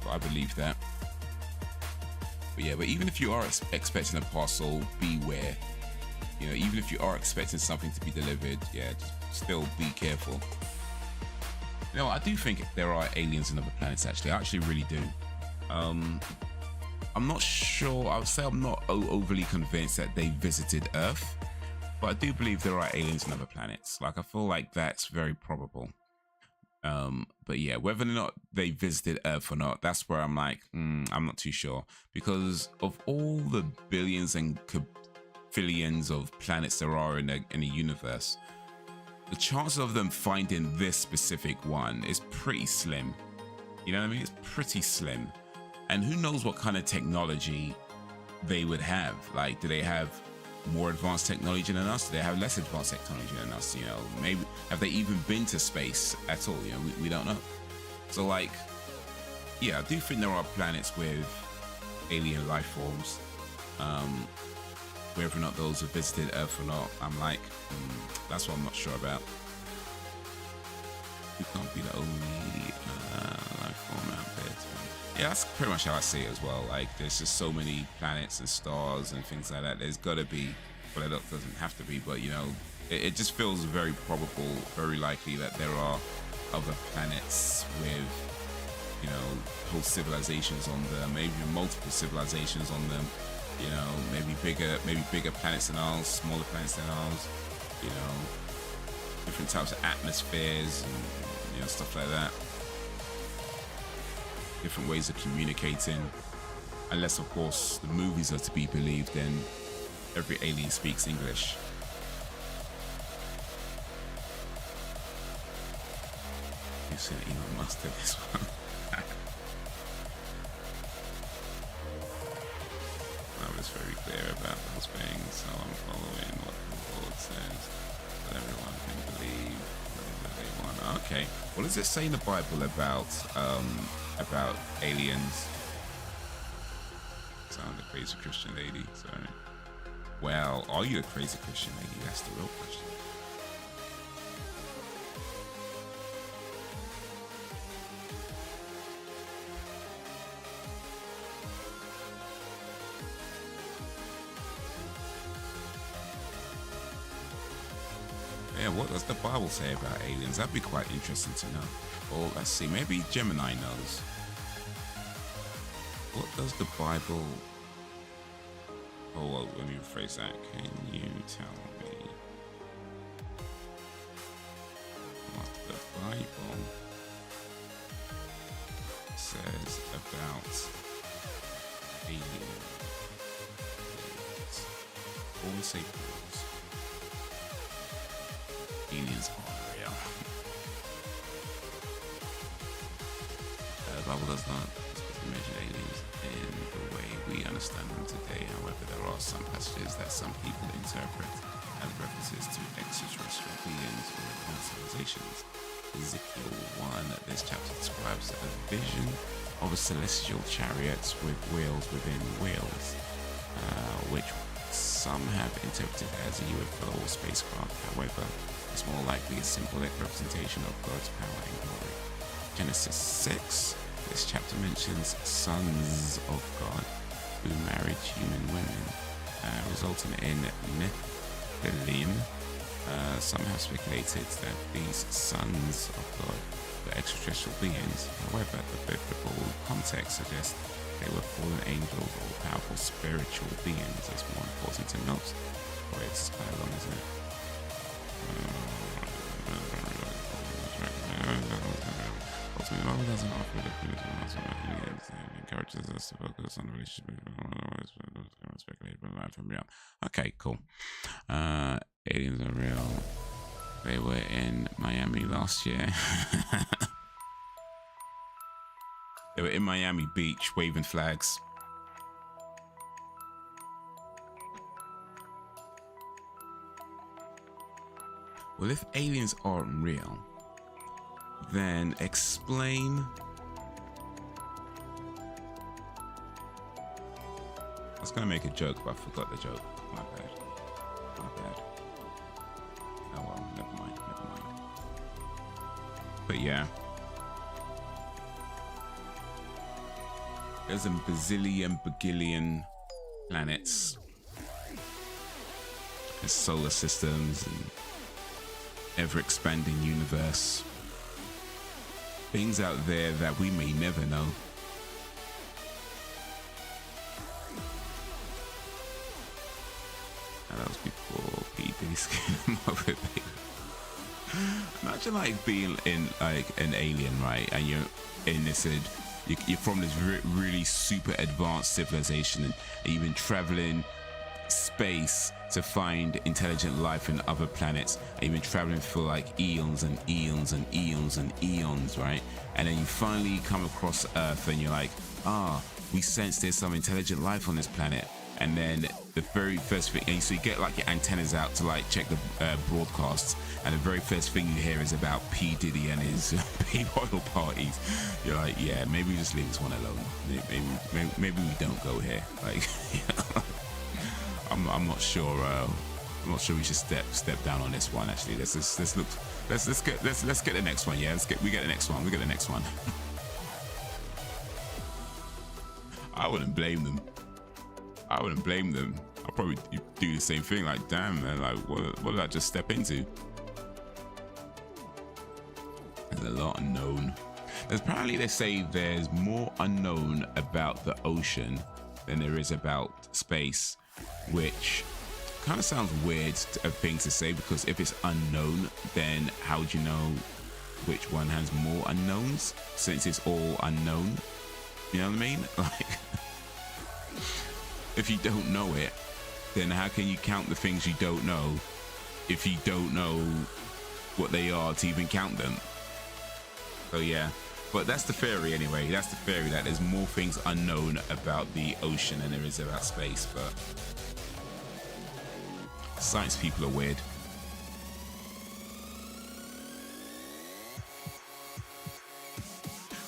I believe that. But yeah, but even if you are expecting a parcel, beware. You know, even if you are expecting something to be delivered, yeah, just still be careful. You know, I do think there are aliens in other planets, actually. I actually really do. I'm not sure, I would say I'm not overly convinced that they visited Earth, but I do believe there are aliens in other planets. Like, I feel like that's very probable. But yeah, whether or not they visited Earth or not, that's where I'm like, I'm not too sure. Because of all the billions and billions of planets there are in the universe, the chances of them finding this specific one is pretty slim. You know what I mean? It's pretty slim. And who knows what kind of technology they would have. Like, do they have more advanced technology than us? Do they have less advanced technology than us? You know, maybe have they even been to space at all? You know, we don't know. So, like, yeah, I do think there are planets with alien life forms. Whether or not those have visited Earth or not, I'm like, that's what I'm not sure about. We can't be the only life form out there. Yeah, that's pretty much how I see it as well. Like, there's just so many planets and stars and things like that. There's got to be, well, it doesn't have to be, but, you know, it just feels very probable, very likely that there are other planets with, you know, whole civilizations on them, maybe multiple civilizations on them. You know, maybe bigger planets than ours, smaller planets than ours. You know, different types of atmospheres and, you know, stuff like that. Different ways of communicating. Unless, of course, the movies are to be believed, then every alien speaks English. You've seen Elon Musk in this one. I was very clear about those things, so I'm following what the Lord says. But everyone can believe whatever they want. Okay. What does it say in the Bible about aliens? Sound a crazy Christian lady. Sorry. Well, are you a crazy Christian lady? That's the real question. Yeah, what does the Bible say about aliens? That'd be quite interesting to know. Well, let's see. Maybe Gemini knows. What does the Bible... Oh, well, let me rephrase that. Can you tell me what the Bible says about aliens? Always say pause. Aliens are real. The Bible does not mention aliens in the way we understand them today. However, there are some passages that some people interpret as references to extraterrestrial beings or advanced civilizations. Ezekiel 1, this chapter describes a vision of a celestial chariot with wheels within wheels, which some have interpreted as a UFO or spacecraft. However, it's more likely a symbolic representation of God's power and glory. Genesis 6, this chapter mentions sons of God who married human women, resulting in Nephilim. Some have speculated that these sons of God were extraterrestrial beings. However, the biblical context suggests they were fallen angels or powerful spiritual beings. It's more important to note. Boy, it's quite long, isn't it? Ultimately, the Bible doesn't offer the it encourages us to focus on the relationship speculated by life from real. Okay, cool. Aliens are real. They were in Miami last year. They were in Miami Beach waving flags. Well, if aliens aren't real, then explain. I was gonna make a joke, but I forgot the joke. My bad. My bad. Oh well, never mind. But yeah. There's a bagillion planets and solar systems and ever-expanding universe. Things out there that we may never know. And that was before P. Diddy scared him over it. Imagine like being in like an alien, right? And you're in this, you're from this really super advanced civilization, and you've been traveling space to find intelligent life in other planets, and you've been traveling for like eons and eons and eons and eons, right? And then you finally come across Earth and you're like, we sense there's some intelligent life on this planet. And then the very first thing, and so you get like your antennas out to like check the broadcasts, and the very first thing you hear is about P. Diddy and his big oil parties. You're like, yeah, maybe we just leave this one alone. Maybe we don't go here. Like, you know, I'm not sure. I'm not sure we should step down on this one. Actually, let's get the next one. Yeah, we get the next one. We get the next one. I wouldn't blame them. I'd probably do the same thing. Like, damn, man, like, what did I just step into? There's a lot unknown. Apparently they say there's more unknown about the ocean than there is about space, which kind of sounds weird a thing to say, because if it's unknown, then how would you know which one has more unknowns, since it's all unknown? You know what I mean? Like, if you don't know it, then how can you count the things you don't know if you don't know what they are to even count them? So yeah, but that's the theory anyway. That's the theory, that there's more things unknown about the ocean than there is about space. But science people are weird.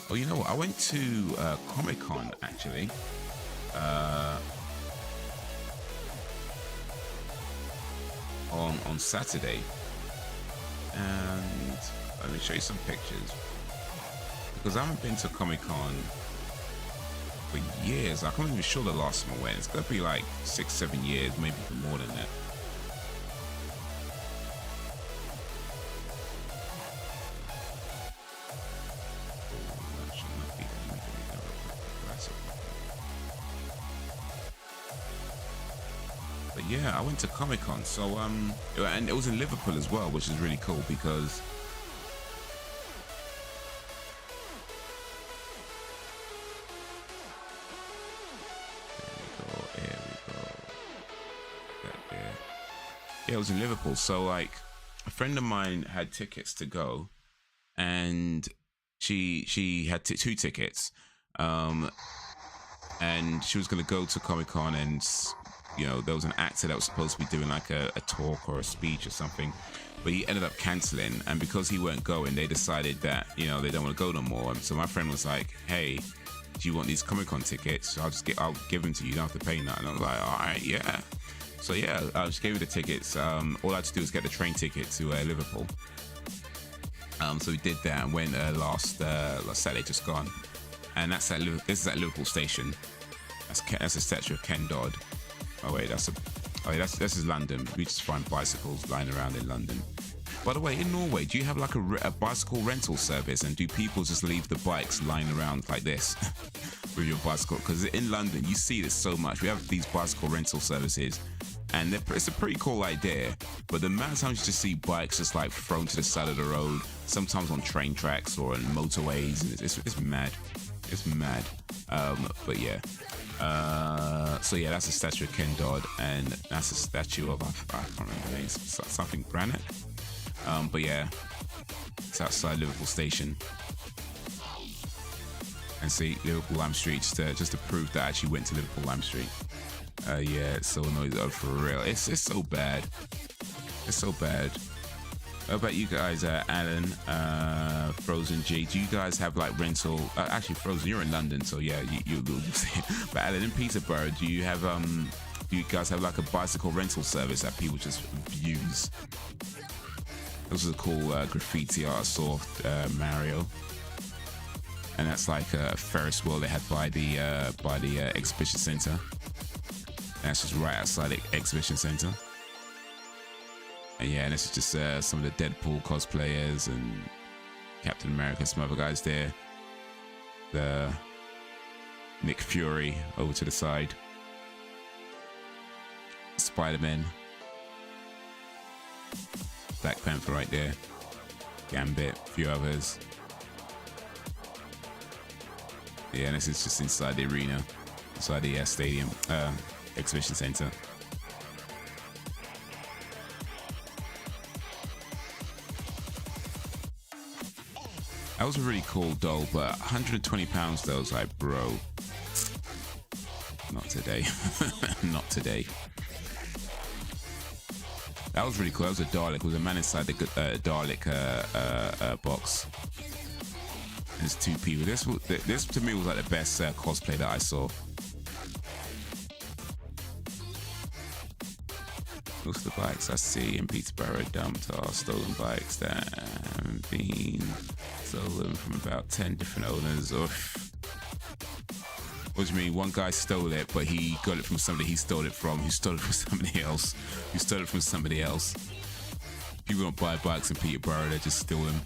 Oh, you know what? I went to Comic-Con actually. On Saturday, and let me show you some pictures, because I haven't been to Comic-Con for years. I'm not even sure the last time I went. It's gonna be like 6-7 years, maybe more than that. Yeah, I went to Comic-Con, so and it was in Liverpool as well, which is really cool, because there we go. Yeah, it was in Liverpool. So like, a friend of mine had tickets to go, and she had two tickets, and she was gonna go to Comic-Con, and you know, there was an actor that was supposed to be doing like a talk or a speech or something, but he ended up canceling. And because he weren't going, they decided that, you know, they don't want to go no more. And so my friend was like, hey, do you want these Comic-Con tickets? I'll give them to you. You don't have to pay nothing. And I was like, all right, yeah. So yeah, I just gave me the tickets. All I had to do was get the train ticket to Liverpool. So we did that and went last Saturday, just gone. And that's this is at Liverpool Station. That's a statue of Ken Dodd. Oh wait, this is London. We just find bicycles lying around in London. By the way, in Norway, do you have like a bicycle rental service, and do people just leave the bikes lying around like this with your bicycle? Because in London, you see this so much. We have these bicycle rental services, and it's a pretty cool idea. But the amount of times you just see bikes just like thrown to the side of the road, sometimes on train tracks or on motorways, and it's mad. It's mad. But yeah. So yeah, that's a statue of Ken Dodd, and that's a statue of I can't remember the name, something Granite. But yeah, it's outside Liverpool Station. And see, Liverpool Lime Street, just to prove that I actually went to Liverpool Lime Street. Yeah, it's so annoying. Oh, for real, it's so bad. It's so bad. How about you guys, Alan, Frozen G? Do you guys have like rental? Actually, Frozen, you're in London, so yeah, you see. But Alan, in Peterborough, do you guys have like a bicycle rental service that people just use? This is a cool graffiti art I saw, Mario, and that's like a Ferris wheel they had by the exhibition center. And that's just right outside the exhibition center. And yeah, and this is just some of the Deadpool cosplayers and Captain America, some other guys there. The Nick Fury over to the side. Spider-Man. Black Panther right there. Gambit, a few others. Yeah, and this is just inside the arena, inside the stadium, exhibition center. That was a really cool doll, but £120 though, I was like, bro, not today. Not today. That was really cool. That was a Dalek. It was a man inside the Dalek box. There's two people. This to me was like the best cosplay that I saw. Most of the bikes I see in Peterborough dumped are stolen bikes that have been stolen from about 10 different owners. What do you mean? One guy stole it, but he got it from somebody he stole it from, who stole it from somebody else, who stole it from somebody else. People don't buy bikes in Peterborough, they just steal them.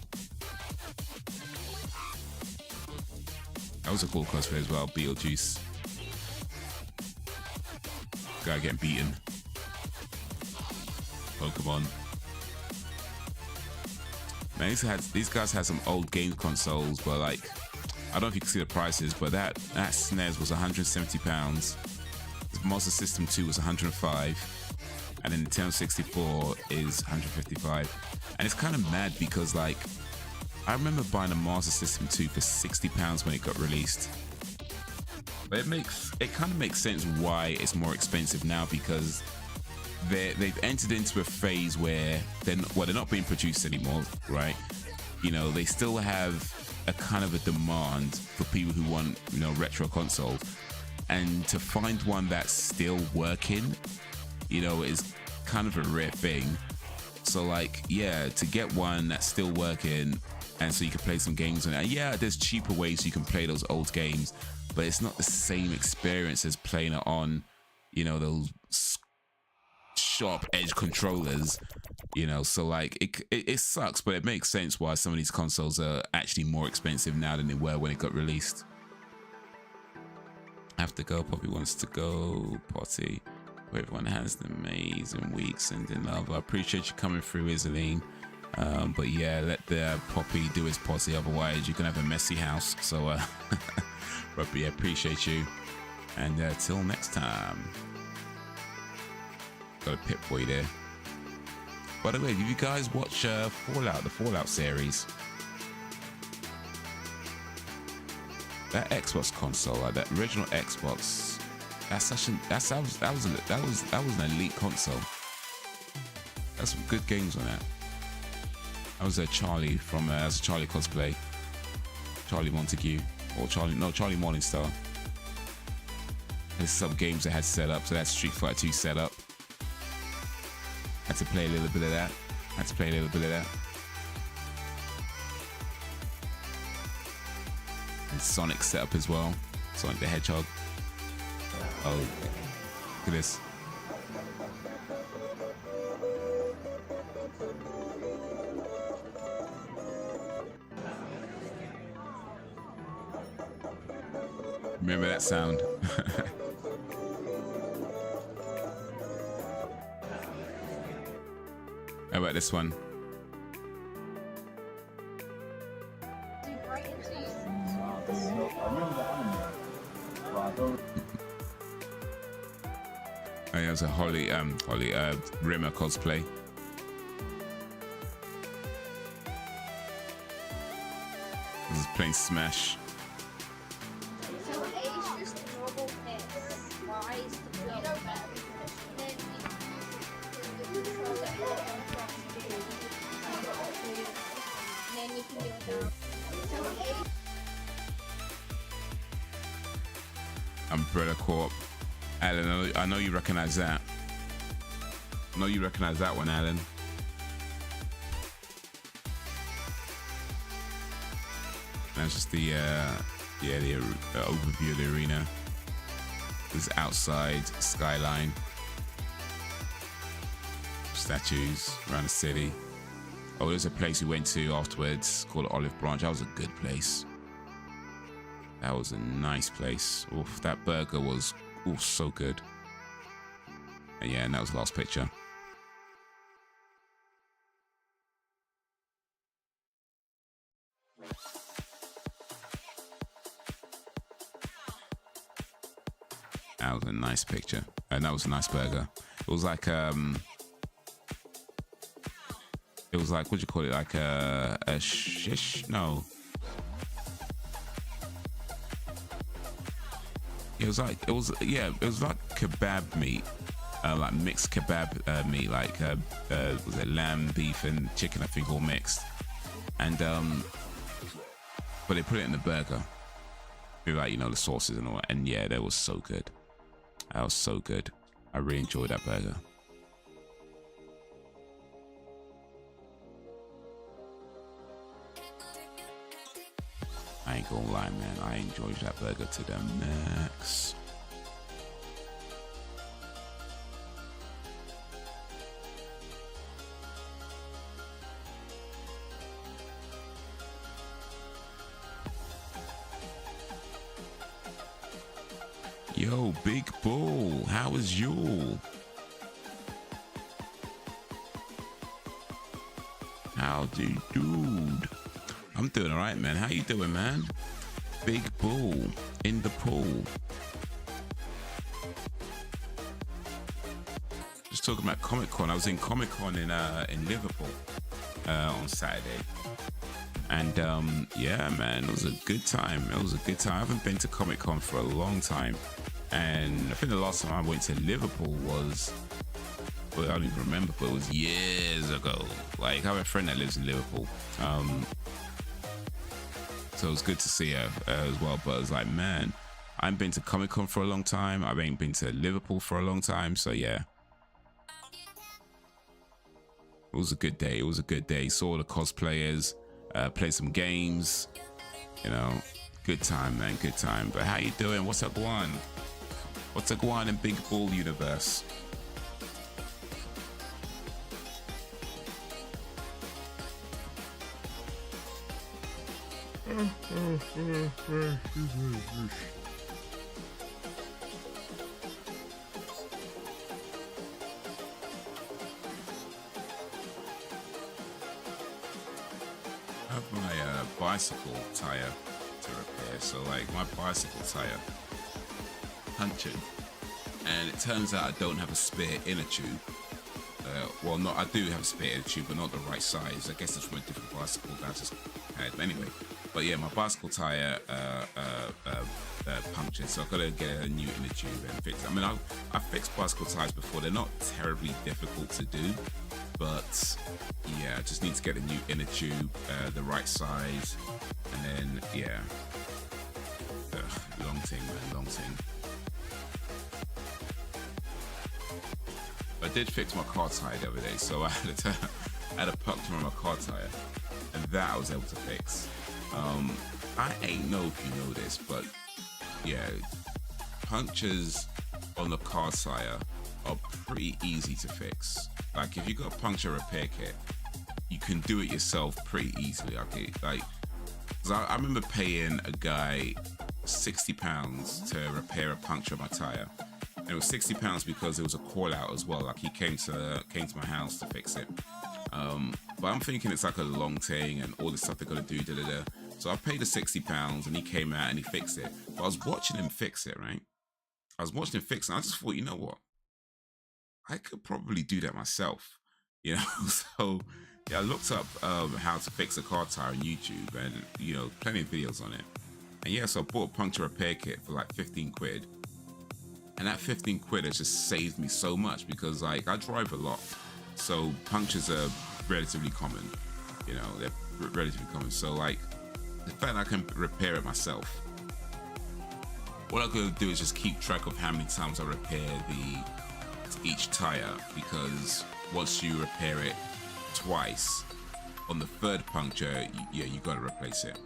That was a cool cosplay as well. Beetlejuice. Guy getting beaten. Pokemon. Man, these guys had some old game consoles, but like, I don't know if you can see the prices, but that SNES was £170. The Master System 2 was 105, and then Nintendo 64 is 155. And it's kind of mad because like, I remember buying a Master System 2 for £60 when it got released. But it kind of makes sense why it's more expensive now, because they've entered into a phase where they're not being produced anymore, right? You know, they still have a kind of a demand for people who want, you know, retro console, and to find one that's still working, you know, is kind of a rare thing. So like, yeah, to get one that's still working and so you can play some games on it. And yeah, there's cheaper ways you can play those old games, but it's not the same experience as playing it on, you know, those sharp edge controllers, you know. So like, it sucks, but it makes sense why some of these consoles are actually more expensive now than they were when it got released. Have to go. Poppy wants to go potty. Where everyone has the amazing week. Sending love. I appreciate you coming through, Isaline. But yeah, let the Poppy do his potty, otherwise you're gonna have a messy house. So but yeah, appreciate you, and till next time. Got a Pip Boy there. By the way, did you guys watch Fallout, the Fallout series? That Xbox console, like that original Xbox, that was an elite console. That's some good games on that. That was a Charlie from that's a Charlie cosplay. Charlie Montague, or Charlie Morningstar. There's some games that had set up, so that's Street Fighter 2 set up. Had to play a little bit of that. And Sonic setup as well. Sonic the Hedgehog. Oh, look at this. Remember that sound? How about this one? Oh yeah, it was a Holly Rimmer cosplay. This is playing Smash. So A is just a normal S, Y is the blow back, then you control it and then you can do it down. So A. Umbrella Corp. Alan, I know you recognize that. I know you recognize that one, Alan. That's just the overview of the arena. This is outside skyline. Statues around the city. Oh, there's a place we went to afterwards called Olive Branch. That was a good place. That was a nice place. Oof, that burger was so good. And yeah, and that was the last picture. That was a nice picture. And that was a nice burger. It was like what do you call it? Like a shish? No. It was like kebab meat, like mixed kebab meat, like was it lamb, beef, and chicken? I think all mixed. And but they put it in the burger, with like, you know, the sauces and all that. And yeah, that was so good. That was so good. I really enjoyed that burger. I ain't gonna lie, man. I enjoyed that burger to the max. Yo, Big Bull, how is you? Howdy, dude. I'm doing all right, man. How you doing, man? Big Bull in the pool. Just talking about Comic-Con. I was in Comic-Con in Liverpool on Saturday. And yeah, man, it was a good time. It was a good time. I haven't been to Comic-Con for a long time. And I think the last time I went to Liverpool was, well, I don't even remember, but it was years ago. Like, I have a friend that lives in Liverpool. So it was good to see her as well. But I was like, man, I haven't been to Comic-Con for a long time. I ain't been to Liverpool for a long time. So yeah. It was a good day. It was a good day. Saw the cosplayers, played some games, you know, good time, man, good time. But how you doing? What's up, Guan? What's up, Guan in Big Bull universe? I have my bicycle tire to repair. So like my bicycle tire punctured, and it turns out I don't have a spare inner tube. Well, not, I do have a spare inner tube, but not the right size. I guess it's from a different bicycle that I just had. Anyway, but yeah, my bicycle tire punctured, so I've got to get a new inner tube and fix it. I mean, I've fixed bicycle tires before. They're not terribly difficult to do. But yeah, I just need to get a new inner tube, the right size, and then yeah, long thing, man, long thing. I did fix my car tire the other day, so I had a puncture on my car tire, and that I was able to fix. I ain't know if you know this, but yeah, punctures on the car tire are pretty easy to fix. Like if you got a puncture repair kit, you can do it yourself pretty easily. Okay, like, 'cause I remember paying a guy £60 to repair a puncture on my tire, and it was £60 because it was a call out as well. Like he came to my house to fix it. But I'm thinking it's like a long thing and all this stuff they're gonna do. So I paid the £60 and he came out and he fixed it. But I was watching him fix it, right? I was watching him fix it. And I just thought, you know what? I could probably do that myself, you know. So yeah, I looked up how to fix a car tire on YouTube, and you know, plenty of videos on it. And yeah, so I bought a puncture repair kit for like 15 quid, and that 15 quid has just saved me so much because like I drive a lot, so punctures are relatively common, you know, they're relatively common. So like the fact I can repair it myself, what I'm gonna do is just keep track of how many times I repair each tire, because once you repair it twice, on the third puncture, you gotta replace it.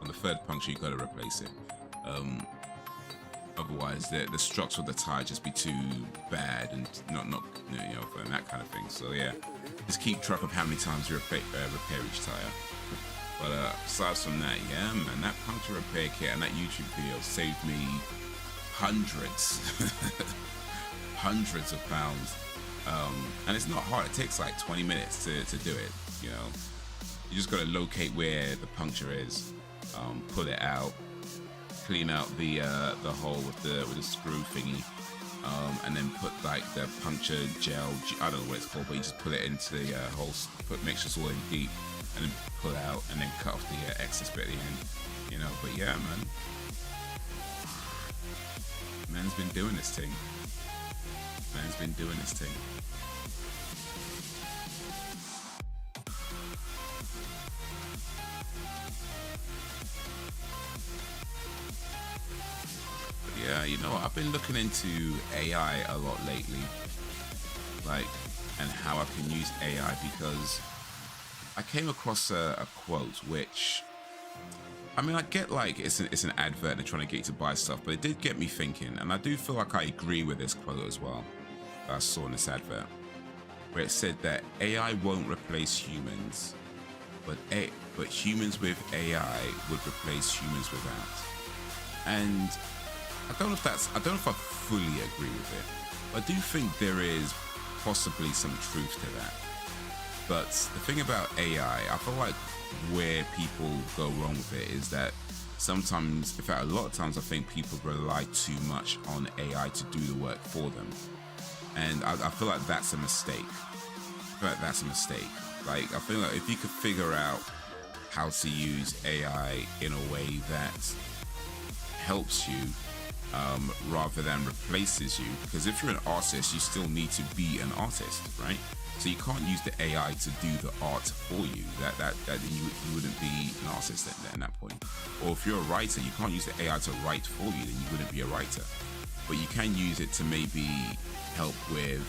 On the third puncture, you gotta replace it. Otherwise, the structure of the tire just be too bad and not you know, and that kind of thing. So yeah, just keep track of how many times you repair each tire. But aside from that, yeah, man, that puncture repair kit and that YouTube video saved me hundreds. Hundreds of pounds, and it's not hard. It takes like 20 minutes to do it. You know, you just gotta locate where the puncture is, pull it out, clean out the hole with the screw thingy, and then put like the puncture gel. I don't know what it's called, but you just put it into the hole, make sure it's all in deep, and then pull out, and then cut off the XSplit at the end. You know, but yeah, man's been doing this thing. Man's been doing this thing. But yeah, you know, I've been looking into AI a lot lately, like, and how I can use AI, because I came across a quote which, I mean, I get like it's an advert, they're trying to get you to buy stuff, but it did get me thinking, and I do feel like I agree with this quote as well. I saw in this advert where it said that AI won't replace humans, but humans with AI would replace humans without. And I don't know if I fully agree with it. I do think there is possibly some truth to that. But the thing about AI, I feel like where people go wrong with it is that sometimes, in fact, a lot of times, I think people rely too much on AI to do the work for them. And I feel like that's a mistake. Like, I feel like if you could figure out how to use AI in a way that helps you rather than replaces you, because if you're an artist, you still need to be an artist, right? So you can't use the AI to do the art for you. That you wouldn't be an artist at that point. Or if you're a writer, you can't use the AI to write for you, then you wouldn't be a writer. But you can use it to maybe help with,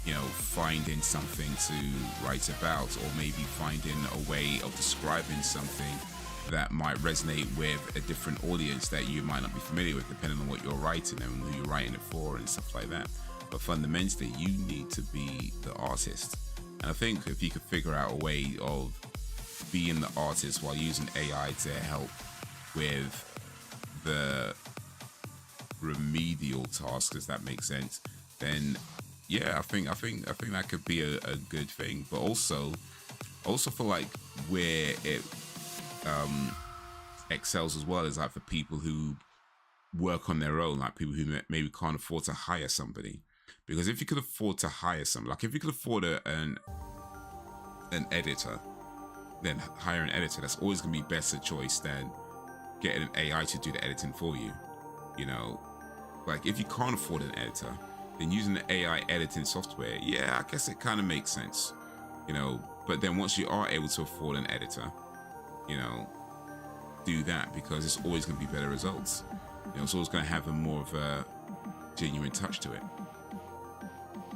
you know, finding something to write about, or maybe finding a way of describing something that might resonate with a different audience that you might not be familiar with, depending on what you're writing and who you're writing it for and stuff like that. But fundamentally, you need to be the artist. And I think if you could figure out a way of being the artist while using AI to help with the remedial tasks, does that make sense? Then yeah, I think that could be a good thing. But also feel like where it excels as well is like for people who work on their own, like people who maybe can't afford to hire somebody. Because if you could afford to hire someone, like if you could afford an editor, then hire an editor. That's always going to be a better choice than getting an AI to do the editing for you. You know, like if you can't afford an editor, then using the AI editing software, yeah, I guess it kind of makes sense. You know, but then once you are able to afford an editor, you know, do that, because it's always going to be better results. You know, it's always going to have a more of a genuine touch to it.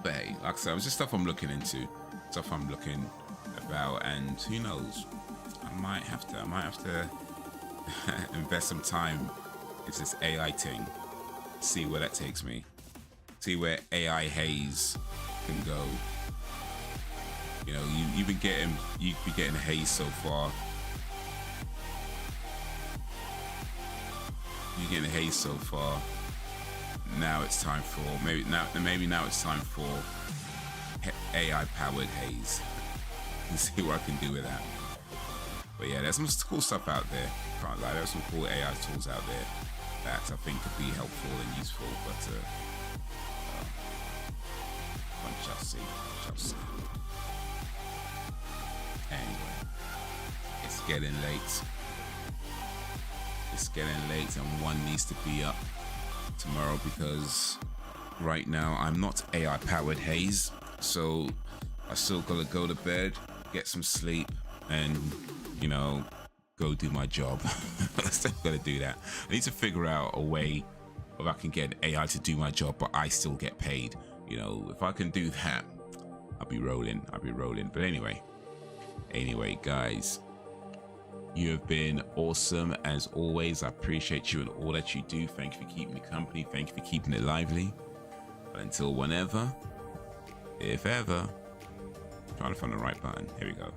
But hey, like I said, it's just stuff I'm looking into, stuff I'm looking about, and who knows, I might have to invest some time into this AI thing, see where that takes me, see where AI Haze can go. You know, you've been getting Haze so far. You're getting Haze so far. Now it's time for maybe now it's time for AI powered Haze. And see what I can do with that. But yeah, there's some cool stuff out there. Can't lie, there's some cool AI tools out there that I think could be helpful and useful. But shall see. Anyway, it's getting late. And one needs to be up tomorrow, because right now I'm not AI powered Haze, so I still gotta go to bed, get some sleep, and you know, go do my job. I still gotta do that. I need to figure out a way if I can get an AI to do my job but I still get paid. You know, if I can do that, I'll be rolling. But anyway guys, you have been awesome as always. I appreciate you and all that you do. Thank you for keeping me company. Thank you for keeping it lively. But until whenever, if ever, I'm trying to find the right button. Here we go.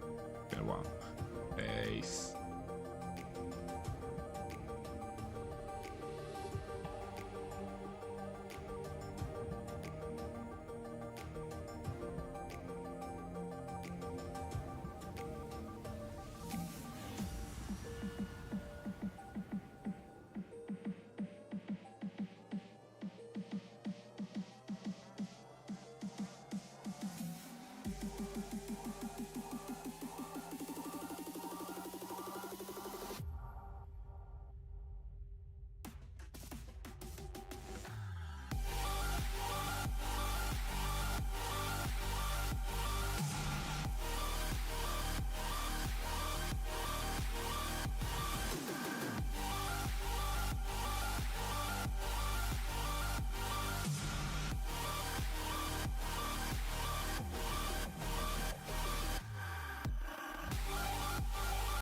Been a while. Peace.